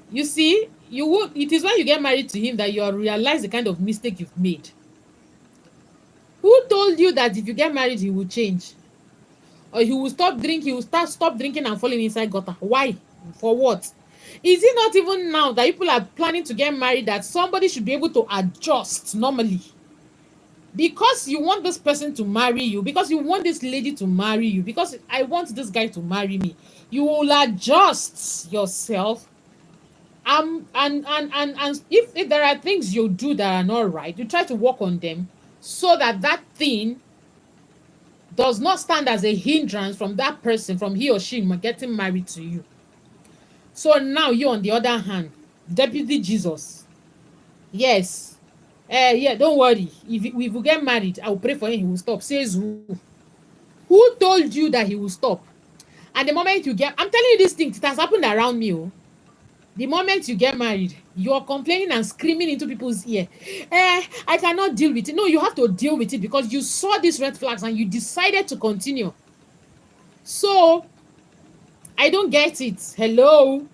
You see, you won't. It is when you get married to him that you'll realize the kind of mistake you've made. Who told you that if you get married, he will change? Or he will stop drinking, he will stop drinking and falling inside gutter. Why? For what? Is it not even now that people are planning to get married that somebody should be able to adjust normally? Because you want this person to marry you, because you want this lady to marry you, because I want this guy to marry me, you will adjust yourself. And if there are things you do that are not right, you try to work on them so that that thing does not stand as a hindrance from that person, from he or she getting married to you. So now you, on the other hand, Deputy Jesus, yes, yeah, don't worry. If we get married, I will pray for him. He will stop. Says who? Who told you that he will stop? And the moment you get, I'm telling you this thing, it has happened around me. Oh. The moment you get married, you're complaining and screaming into people's ear. I cannot deal with it. No, you have to deal with it because you saw these red flags and you decided to continue. So, I don't get it. Hello?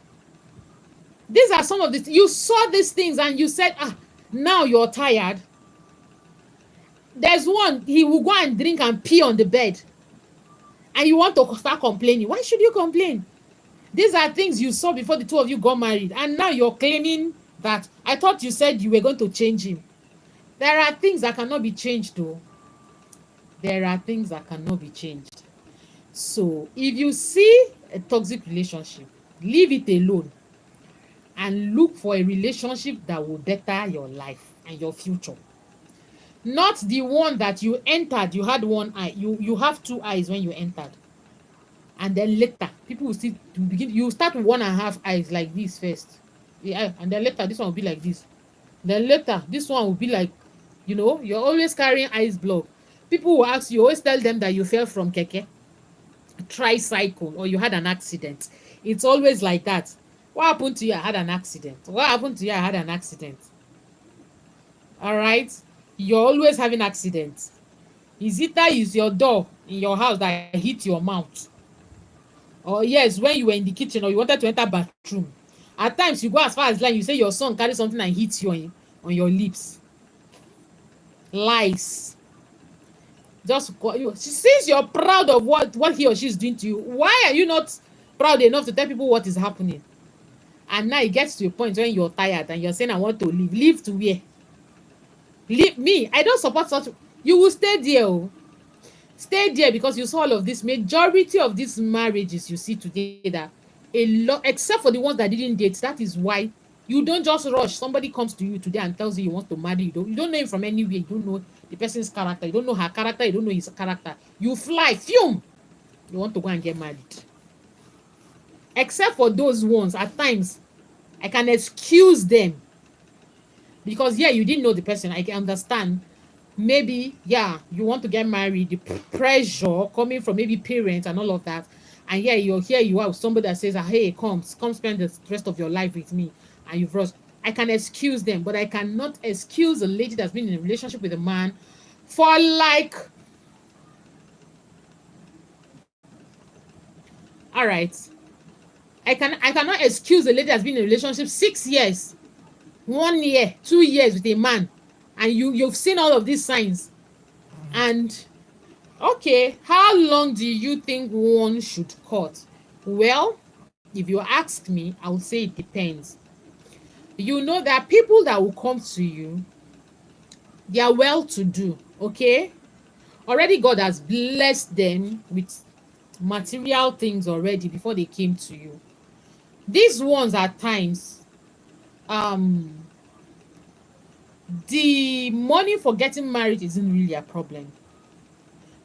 These are some of the, you saw these things and you said, now you're tired. There's one, he will go and drink and pee on the bed. And you want to start complaining. Why should you complain? These are things you saw before the two of you got married. And now you're claiming that, I thought you said you were going to change him. There are things that cannot be changed though. There are things that cannot be changed. So if you see a toxic relationship, leave it alone. And look for a relationship that will better your life and your future. Not the one that you entered, you had one eye. You have two eyes when you entered. And then later, people will still begin, you start with 1.5 eyes like this first. Yeah, and then later, this one will be like this. Then later, this one will be like, you're always carrying eyes block. People will ask you, always tell them that you fell from keke, tricycle, or you had an accident. It's always like that. What happened to you? I had an accident. What happened to you? I had an accident. All right? You're always having accidents. Is it that is your door in your house that hit your mouth? Or yes, when you were in the kitchen or you wanted to enter bathroom. At times, you go as far as like you say your son carry something and hits you on your lips. Lies. Just since you're proud of what he or she is doing to you, why are you not proud enough to tell people what is happening? And now it gets to a point when you're tired and you're saying, I want to leave. Leave to where? Leave me. I don't support such. You will stay there. Oh. Stay there because you saw all of this. Majority of these marriages you see today that a lot, except for the ones that didn't date, that is why You don't just rush. Somebody comes to you today and tells you he wants to marry you. You don't know him from anywhere. You don't know the person's character. You don't know her character. You don't know his character. You fly, fume. You want to go and get married. Except for those ones, at times, I can excuse them because yeah, you didn't know the person. I can understand. Maybe yeah, you want to get married, the pressure coming from maybe parents and all of that, and yeah, you're here, you are with somebody that says, hey, come spend the rest of your life with me, and you've rushed. I can excuse them, but I cannot excuse a lady that's been in a relationship with a man for like, all right, I cannot excuse a lady that's been in a relationship 6 years, 1 year, 2 years with a man, and you've seen all of these signs. And okay, how long do you think one should cut? Well, if you ask me, I would say it depends. You know, there are people that will come to you, they are well to do, okay? Already God has blessed them with material things already before they came to you. These ones at times, um, the money for getting married isn't really a problem.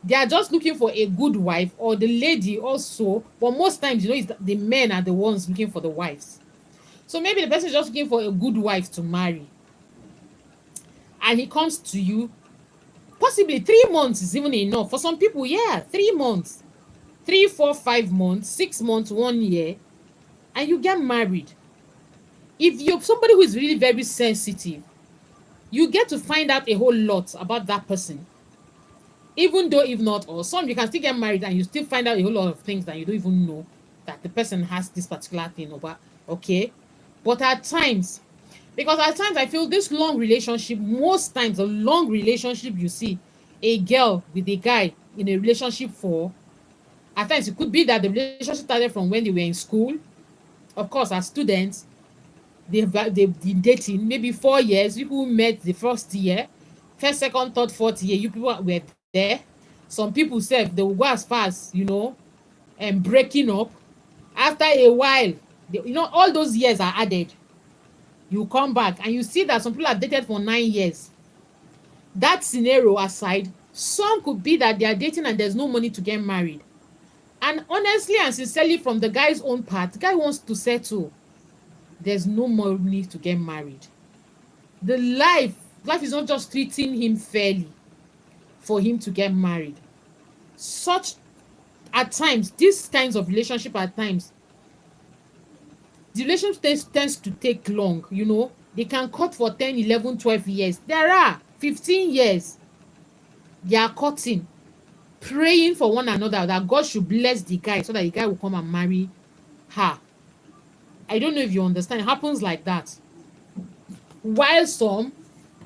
They are just looking for a good wife, or the lady also, but most times, it's the men are the ones looking for the wives. So maybe the person is just looking for a good wife to marry, and he comes to you. Possibly 3 months is even enough for some people. Yeah, 3 months, 3, 4, 5 months, 6 months, 1 year, and you get married. If you're somebody who is really very sensitive, you get to find out a whole lot about that person. Even though if not, or some, you can still get married and you still find out a whole lot of things that you don't even know that the person has this particular thing over. Okay, but at times, because at times I feel this long relationship, most times a long relationship, you see a girl with a guy in a relationship for, at times it could be that the relationship started from when they were in school. Of course, as students, they've been dating maybe 4 years. People met the first year, first, second, third, fourth year. You people were there. Some people say they will go as far as, and breaking up. After a while, all those years are added. You come back and you see that some people have dated for 9 years. That scenario aside, some could be that they are dating and there's no money to get married. And honestly and sincerely, from the guy's own part, the guy wants to settle. There's no money to get married. The life is not just treating him fairly for him to get married. Such, at times, these kinds of relationship, at times, the relationship tends to take long. They can cut for 10, 11, 12 years. There are 15 years. They are cutting, praying for one another that God should bless the guy so that the guy will come and marry her. I don't know if you understand. It happens like that. While some,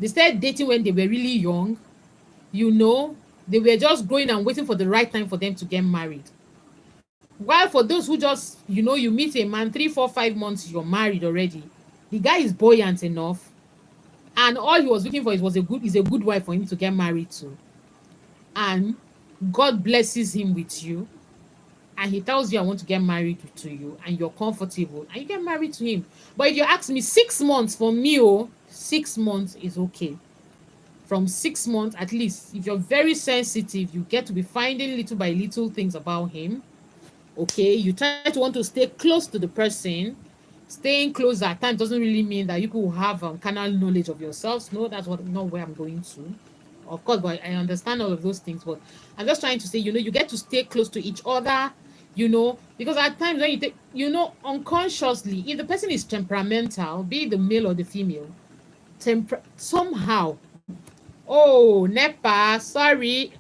they started dating when they were really young. They were just growing and waiting for the right time for them to get married. While for those who just, you meet a man, 3, 4, 5 months, you're married already. The guy is buoyant enough, and all he was looking for is a good wife for him to get married to. And God blesses him with you, and he tells you, I want to get married to you, and you're comfortable, and you get married to him. But if you ask me, 6 months for me, 6 months is okay. From 6 months, at least, if you're very sensitive, you get to be finding little by little things about him. Okay, you try to want to stay close to the person. Staying close at times doesn't really mean that you will have carnal knowledge of yourselves. No, that's not where I'm going to. Of course, but I understand all of those things. But I'm just trying to say, you get to stay close to each other, because at times when you take, unconsciously, if the person is temperamental, be it the male or the female, somehow, oh, NEPA, sorry,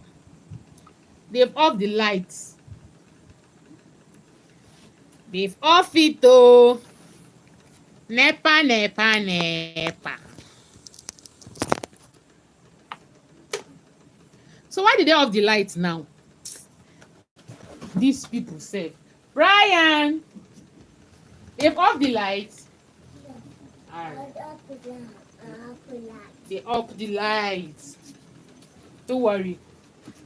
they've off the lights. They've off it, oh. NEPA, NEPA, NEPA. So why did they off the lights now? These people say, Brian, they've off the lights. Right. They off the lights. Don't worry,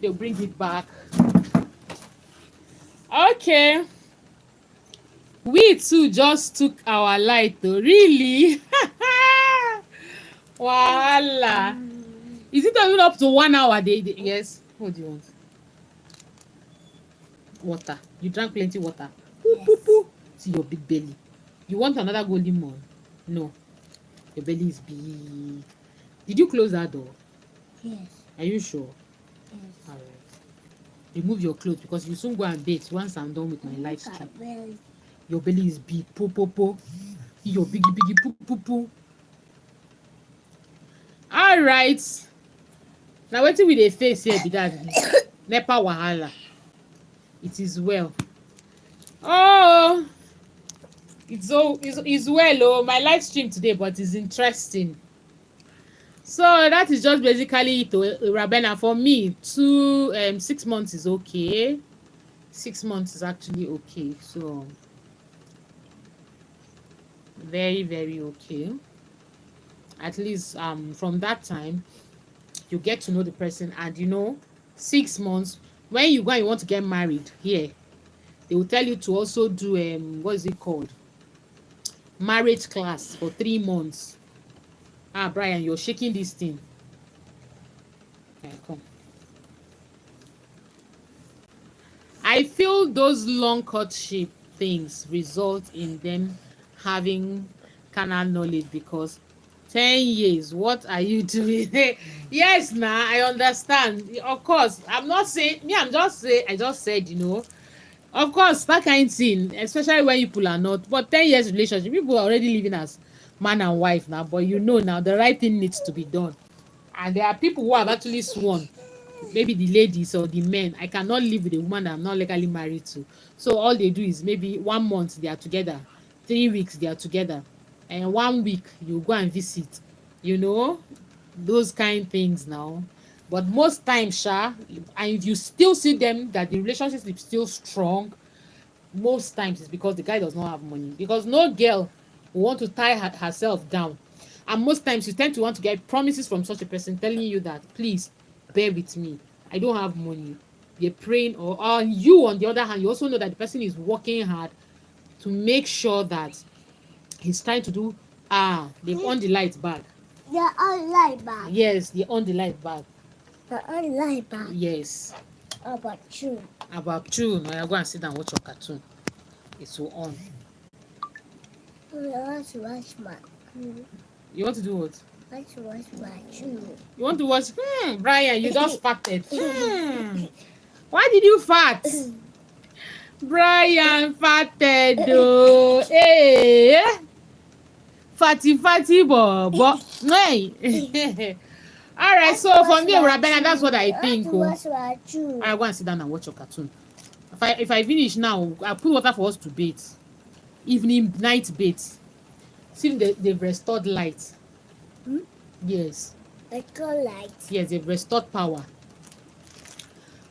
they'll bring it back. Okay. We too just took our light though. Really? Wahala. Is it even up to 1 hour? Yes. What do you want? Water. You drank plenty water. Poo, poo, poo. See your big belly. You want another golden one? No. Your belly is big. Did you close that door? Yes. Are you sure? Yes. All right. Remove your clothes because you soon go and bathe once I'm done with my live stream. Your belly is big. Poo, poo, poo. Your biggie, biggie, poo, poo, poo. All right. Now wetin we dey face here be that nepa wahala. It is well. Oh, it's well. Oh, my live stream today, but it's interesting. So that is just basically it. Rabena, for me, 6 months is okay. 6 months is actually okay. So very, very okay. At least from that time you get to know the person, and 6 months when you go and you want to get married here, they will tell you to also do what is it called, marriage class for 3 months. Brian, you're shaking this thing. Okay, come. I feel those long courtship things result in them having carnal knowledge because 10 years, what are you doing? Yes, nah, I understand. Of course, I'm not saying me, I just said, of course, that kind of thing, especially when people are not, but 10 years relationship, people are already living as man and wife now, but now the right thing needs to be done. And there are people who have actually sworn, maybe the ladies or the men, I cannot live with a woman that I'm not legally married to. So all they do is maybe 1 month they are together, 3 weeks they are together, and 1 week you go and visit, those kind things now. But most times, and if you still see them that the relationship is still strong, most times it's because the guy does not have money. Because no girl will want to tie herself down. And most times you tend to want to get promises from such a person telling you that, please, bear with me. I don't have money. They're praying, or you, on the other hand, you also know that the person is working hard to make sure that he's trying to do, they've on the light back. They're on light back. Yes, they're on the light back. They're on light back. Yes. About you. About you. Now you go and sit down and watch your cartoon. It's so on. I want to watch my You want to do what? I want to watch my shoe. You want to watch? Brian, you just farted. Why did you fart? Brian farted though. Hey. Fatty bobo. Hey. All right, so for me, Rabena, that's what I think. I go and sit down and watch your cartoon. If I finish now, I'll put water for us to bathe. Evening, night bathe. See if they've restored light. Yes. Restored light. Yes, they've restored power.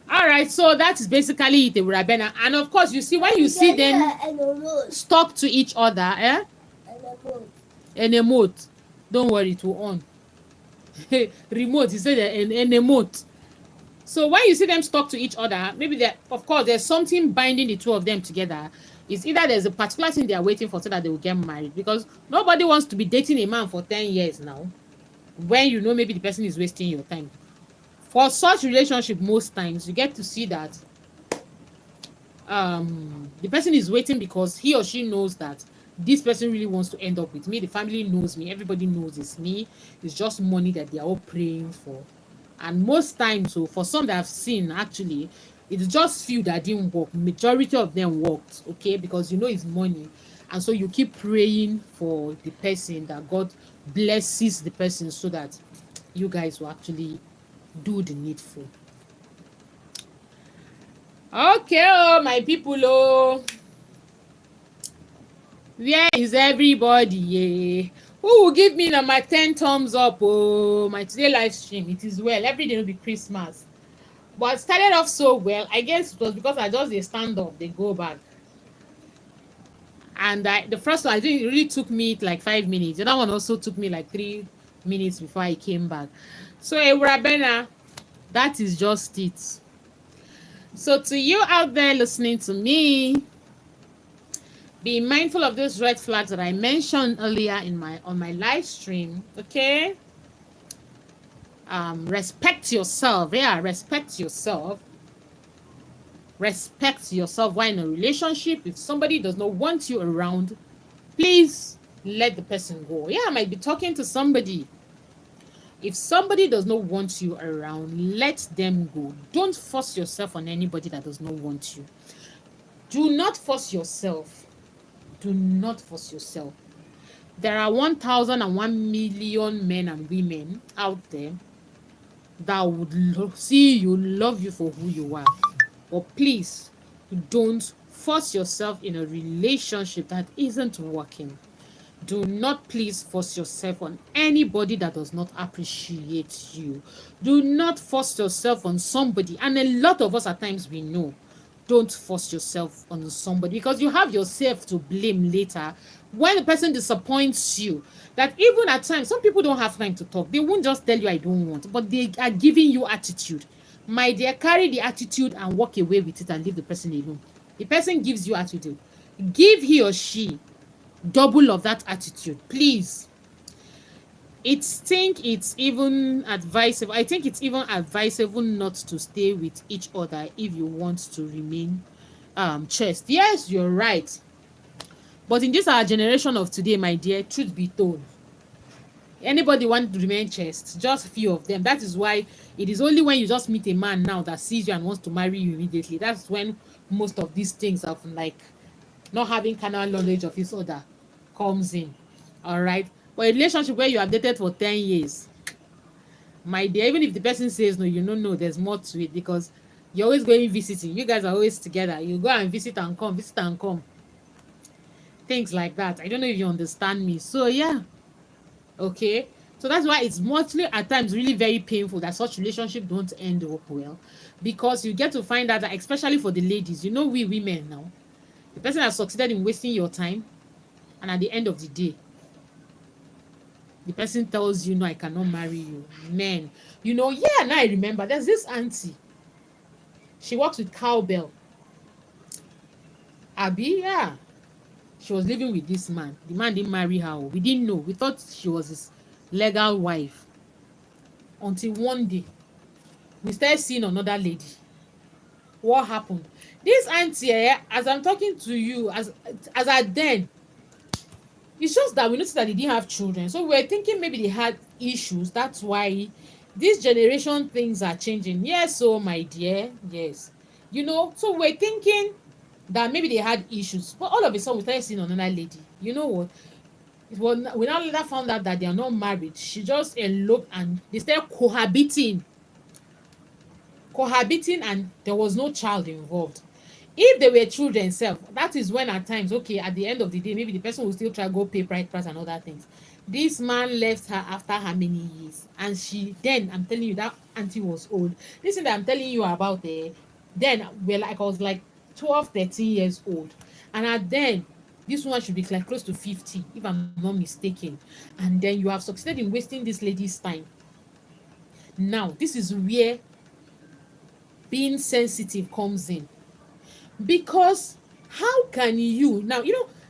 All right, so that is basically it, Rabena. And of course, you see, when you see them stuck to each other, an emote. Don't worry, it will on. Remote, he said an emote. So when you see them stuck to each other, maybe of course there's something binding the two of them together. It's either there's a particular thing they are waiting for so that they will get married, because nobody wants to be dating a man for 10 years now when maybe the person is wasting your time. For such relationship, most times you get to see that the person is waiting because he or she knows that this person really wants to end up with me. The family knows me. Everybody knows it's me. It's just money that they are all praying for. And most times, so for some that I've seen, actually, it's just few that didn't work. Majority of them worked, okay? Because it's money. And so you keep praying for the person, that God blesses the person so that you guys will actually do the needful. Okay, my people, where is everybody? Yeah. Who will give me my 10 thumbs up? My today live stream. It is well. Every day will be Christmas. But it started off so well. I guess it was because I just they stand up, they go back. And the first one, I think it really took me like 5 minutes. The other one also took me like 3 minutes before I came back. So, Rabena, that is just it. So to you out there listening to me, Be mindful of those red flags that I mentioned earlier in my on my live stream. Okay. Respect yourself. Yeah, respect yourself. Respect yourself while in a relationship. If somebody does not want you around, please let the person go. Yeah, I might be talking to somebody. If somebody does not want you around, let them go. Don't force yourself on anybody that does not want you. Do not force yourself. Do not force yourself. There are 1,001 million men and women out there that would see you, love you for who you are. But please, don't force yourself in a relationship that isn't working. Do not please force yourself on anybody that does not appreciate you. Do not force yourself on somebody. And a lot of us at times we know. Don't force yourself on somebody because you have yourself to blame later when the person disappoints you. That even at times, some people don't have time to talk. They won't just tell you, I don't want, but they are giving you attitude. My dear, carry the attitude and walk away with it and leave the person alone. The person gives you attitude. Give he or she double of that attitude, please. I think it's even advisable not to stay with each other if you want to remain chaste. Yes, you're right. But in this our generation of today, my dear, truth be told, anybody want to remain chaste, just few of them. That is why it is only when you just meet a man now that sees you and wants to marry you immediately. That's when most of these things of like not having carnal knowledge of each other comes in. All right. But a relationship where you have dated for 10 years, my dear, even if the person says no, you don't know there's more to it because you're always going visiting. You guys are always together. You go and visit and come, visit and come. Things like that. I don't know if you understand me. So, yeah. Okay. So that's why it's mostly at times really very painful that such relationships don't end up well because you get to find out that, especially for the ladies, you know, we women now, the person has succeeded in wasting your time, and at the end of the day, the person tells you, no, I cannot marry you. Men, you know, yeah, now I remember there's this auntie. She works with Cowbell. Abby, yeah. She was living with this man. The man didn't marry her. We didn't know. We thought she was his legal wife. Until one day, we started seeing another lady. What happened? This auntie, as I'm talking to you, as at then, it's just that we noticed that they didn't have children. So we were thinking maybe they had issues. That's why this generation things are changing. Yes, so my dear, yes. You know, so we're thinking that maybe they had issues. But all of a sudden we started seeing another lady. You know what? We now later found out that they are not married. She just eloped and they started cohabiting and there was no child involved. If they were children self, that is when at times, okay, at the end of the day, maybe the person will still try go pay bride price and other things. This man left her after how many years? And she then, I'm telling you, that auntie was old. This thing that I'm telling you about then I was like 12, 13 years old. And then this one should be like close to 50, if I'm not mistaken. And then you have succeeded in wasting this lady's time. Now, this is where being sensitive comes in. Because how can you now,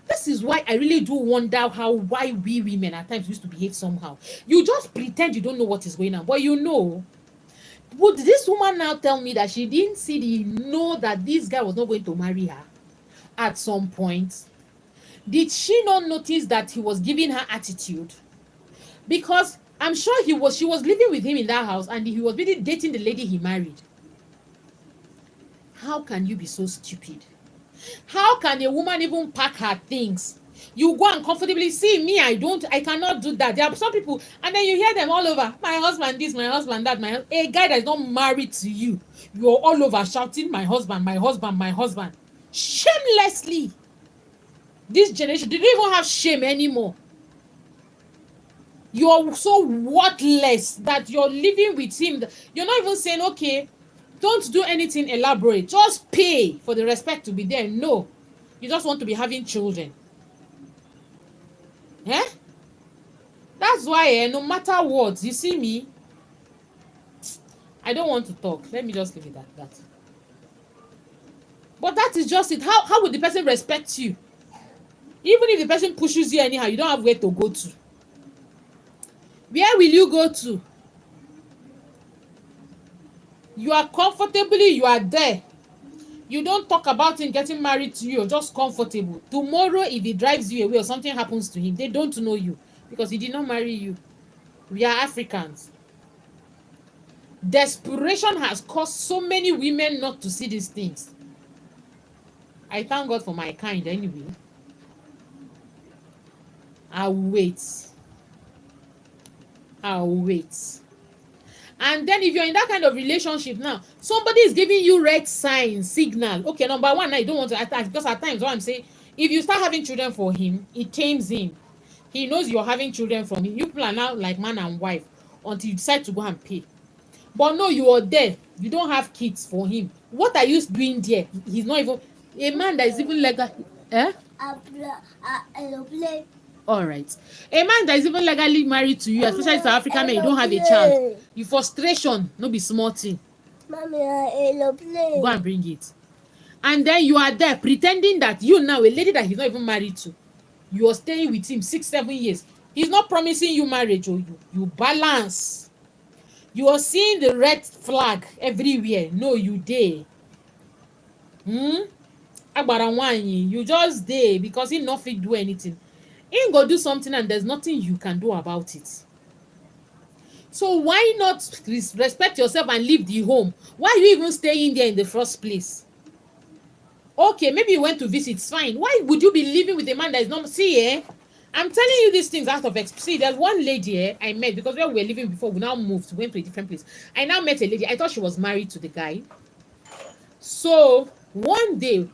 this is why I really do wonder why we women at times used to behave somehow. You just pretend you don't know what is going on, but you know. Would this woman now tell me that she didn't know that this guy was not going to marry her at some point? Did she not notice that he was giving her attitude? Because I'm sure she was living with him in that house and he was really dating the lady he married. How can you be so stupid? How can a woman even pack her things? You go and comfortably see me. I cannot do that. There are some people, and then you hear them all over. My husband this, my husband that. A guy that is not married to you, you're all over shouting, my husband, my husband, my husband. Shamelessly. This generation, they don't even have shame anymore. You're so worthless that you're living with him. You're not even saying, okay, don't do anything elaborate. Just pay for the respect to be there. No. You just want to be having children. Eh? That's why no matter what, you see me, I don't want to talk. Let me just leave it at that. But that is just it. How would the person respect you? Even if the person pushes you anyhow, you don't have where to go to. Where will you go to? You are comfortably, you are there. You don't talk about him getting married to you. You're just comfortable. Tomorrow, if he drives you away or something happens to him, they don't know you because he did not marry you. We are Africans. Desperation has caused so many women not to see these things. I thank God for my kind anyway. I'll wait. I'll wait. And then if you're in that kind of relationship now, somebody is giving you red sign, signal. Okay, number one, now you don't want to attack because at times what I'm saying, if you start having children for him, it tames him. He knows you're having children from him. You people are now like man and wife until you decide to go and pay. But no, you are there. You don't have kids for him. What are you doing there? He's not even a man that is even legal. Eh? All right. A man that is even legally married to you, especially South African man, you don't have a child. You frustration, no be small thing. Go and bring it. And then you are there pretending that you now, a lady that he's not even married to, you are staying with him 6-7 years. He's not promising you marriage, or you balance. You are seeing the red flag everywhere. No, you dey. Agbara nwanyi, you just dey because he not fit do anything. He go do something and there's nothing you can do about it. So why not respect yourself and leave the home? Why are you even staying there in the first place? Okay, maybe you went to visit, it's fine. Why would you be living with a man that is not? See, I'm telling you these things out of experience. See, there's one lady I met because where we were living before, we now moved, we went to a different place. I now met a lady. I thought she was married to the guy. So one day,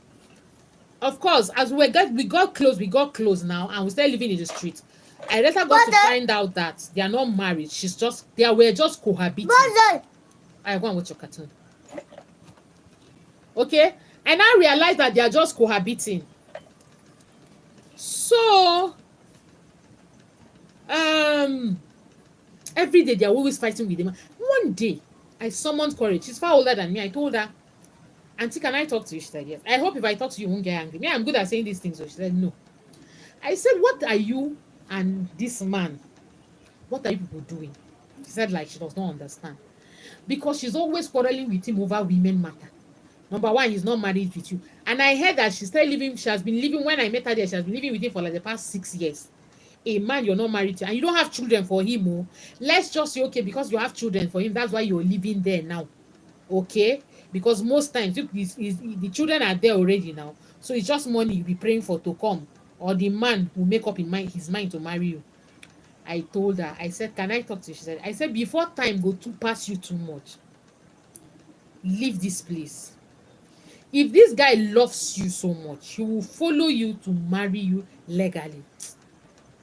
of course, as we got close now, and we started living in the street. I later got to find out that they are not married. They were just cohabiting. I go and watch your cartoon. Okay, I now realized that they are just cohabiting. So, every day they are always fighting with them. One day, I summoned courage. She's far older than me. I told her, "Auntie, can I talk to you?" She said, "Yes." I hope if I talk to you, you won't get angry. Me, I'm good at saying these things. So she said, "No." I said, "What are you and this man? What are you people doing?" She said, like she does not understand. Because she's always quarreling with him over women matter. Number one, he's not married with you. And I heard that she has been living, when I met her there, she has been living with him for like the past 6 years. A man you're not married to, and you don't have children for him. Oh, let's just say, okay, because you have children for him, that's why you're living there now. Okay? Because most times the children are there already now. So it's just money you'll be praying for to come. Or the man will make up his mind to marry you. I told her, I said, "Can I talk to you?" She said, I said, "Before time go to pass you too much, leave this place. If this guy loves you so much, he will follow you to marry you legally."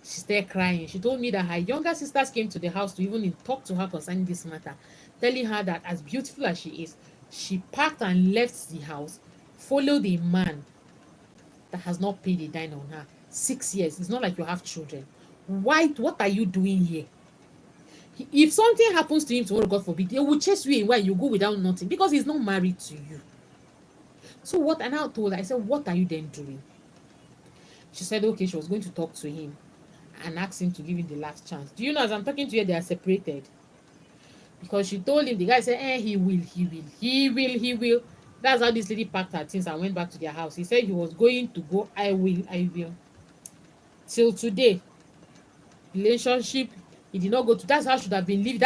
She started crying. She told me that her younger sisters came to the house to even talk to her concerning this matter, telling her that as beautiful as she is, she packed and left the house, followed a man that has not paid a dime on her. 6 years. It's not like you have children. Why? What are you doing here? If something happens to him tomorrow, God forbid, they will chase you away and you go without nothing because he's not married to you. So what? And I told her, I said, "What are you then doing?" She said, okay, she was going to talk to him and ask him to give him the last chance. Do you know, as I'm talking to you, they are separated. Because she told him, the guy said, he will. That's how this lady packed her things and went back to their house. He said he was going to go, I will. Till today, relationship, he did not go to, that's how should have been lived.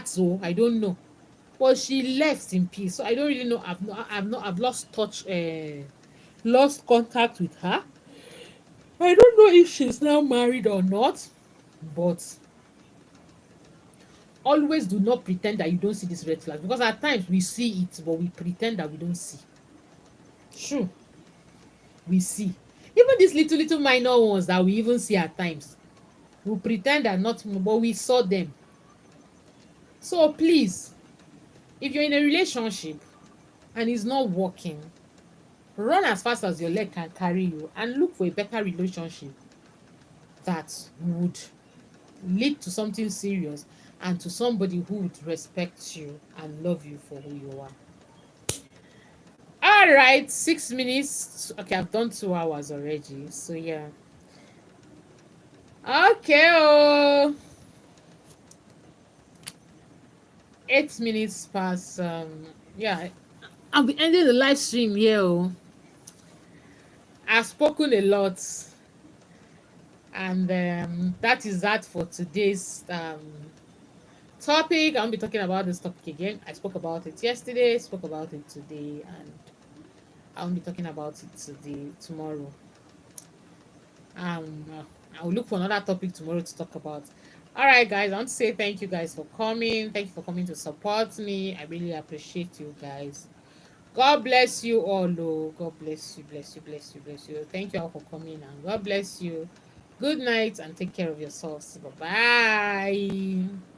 So I don't know. But she left in peace. So I don't really know. I've lost touch, lost contact with her. I don't know if she's now married or not. But always do not pretend that you don't see this red flag, because at times we see it, but we pretend that we don't see. True, we see. Even these little minor ones that we even see at times, we pretend that not, but we saw them. So please, if you're in a relationship and it's not working, run as fast as your leg can carry you and look for a better relationship that would lead to something serious and to somebody who would respect you and love you for who you are. All All right, 6 minutes. Okay, I've done 2 hours already. So yeah. Okay, 8 minutes past. Yeah, I'll be ending the live stream here. Oh. I've spoken a lot, and that is that for today's topic. I won't be talking about this topic again. I spoke about it yesterday, spoke about it today, and I won't be talking about it today, tomorrow. Uh, I'll look for another topic tomorrow to talk about. All right, guys. I want to say thank you guys for coming. Thank you for coming to support me. I really appreciate you guys. God bless you all. Oh, God bless you, bless you, bless you, bless you. Thank you all for coming, and God bless you. Good night and take care of yourselves. Bye bye.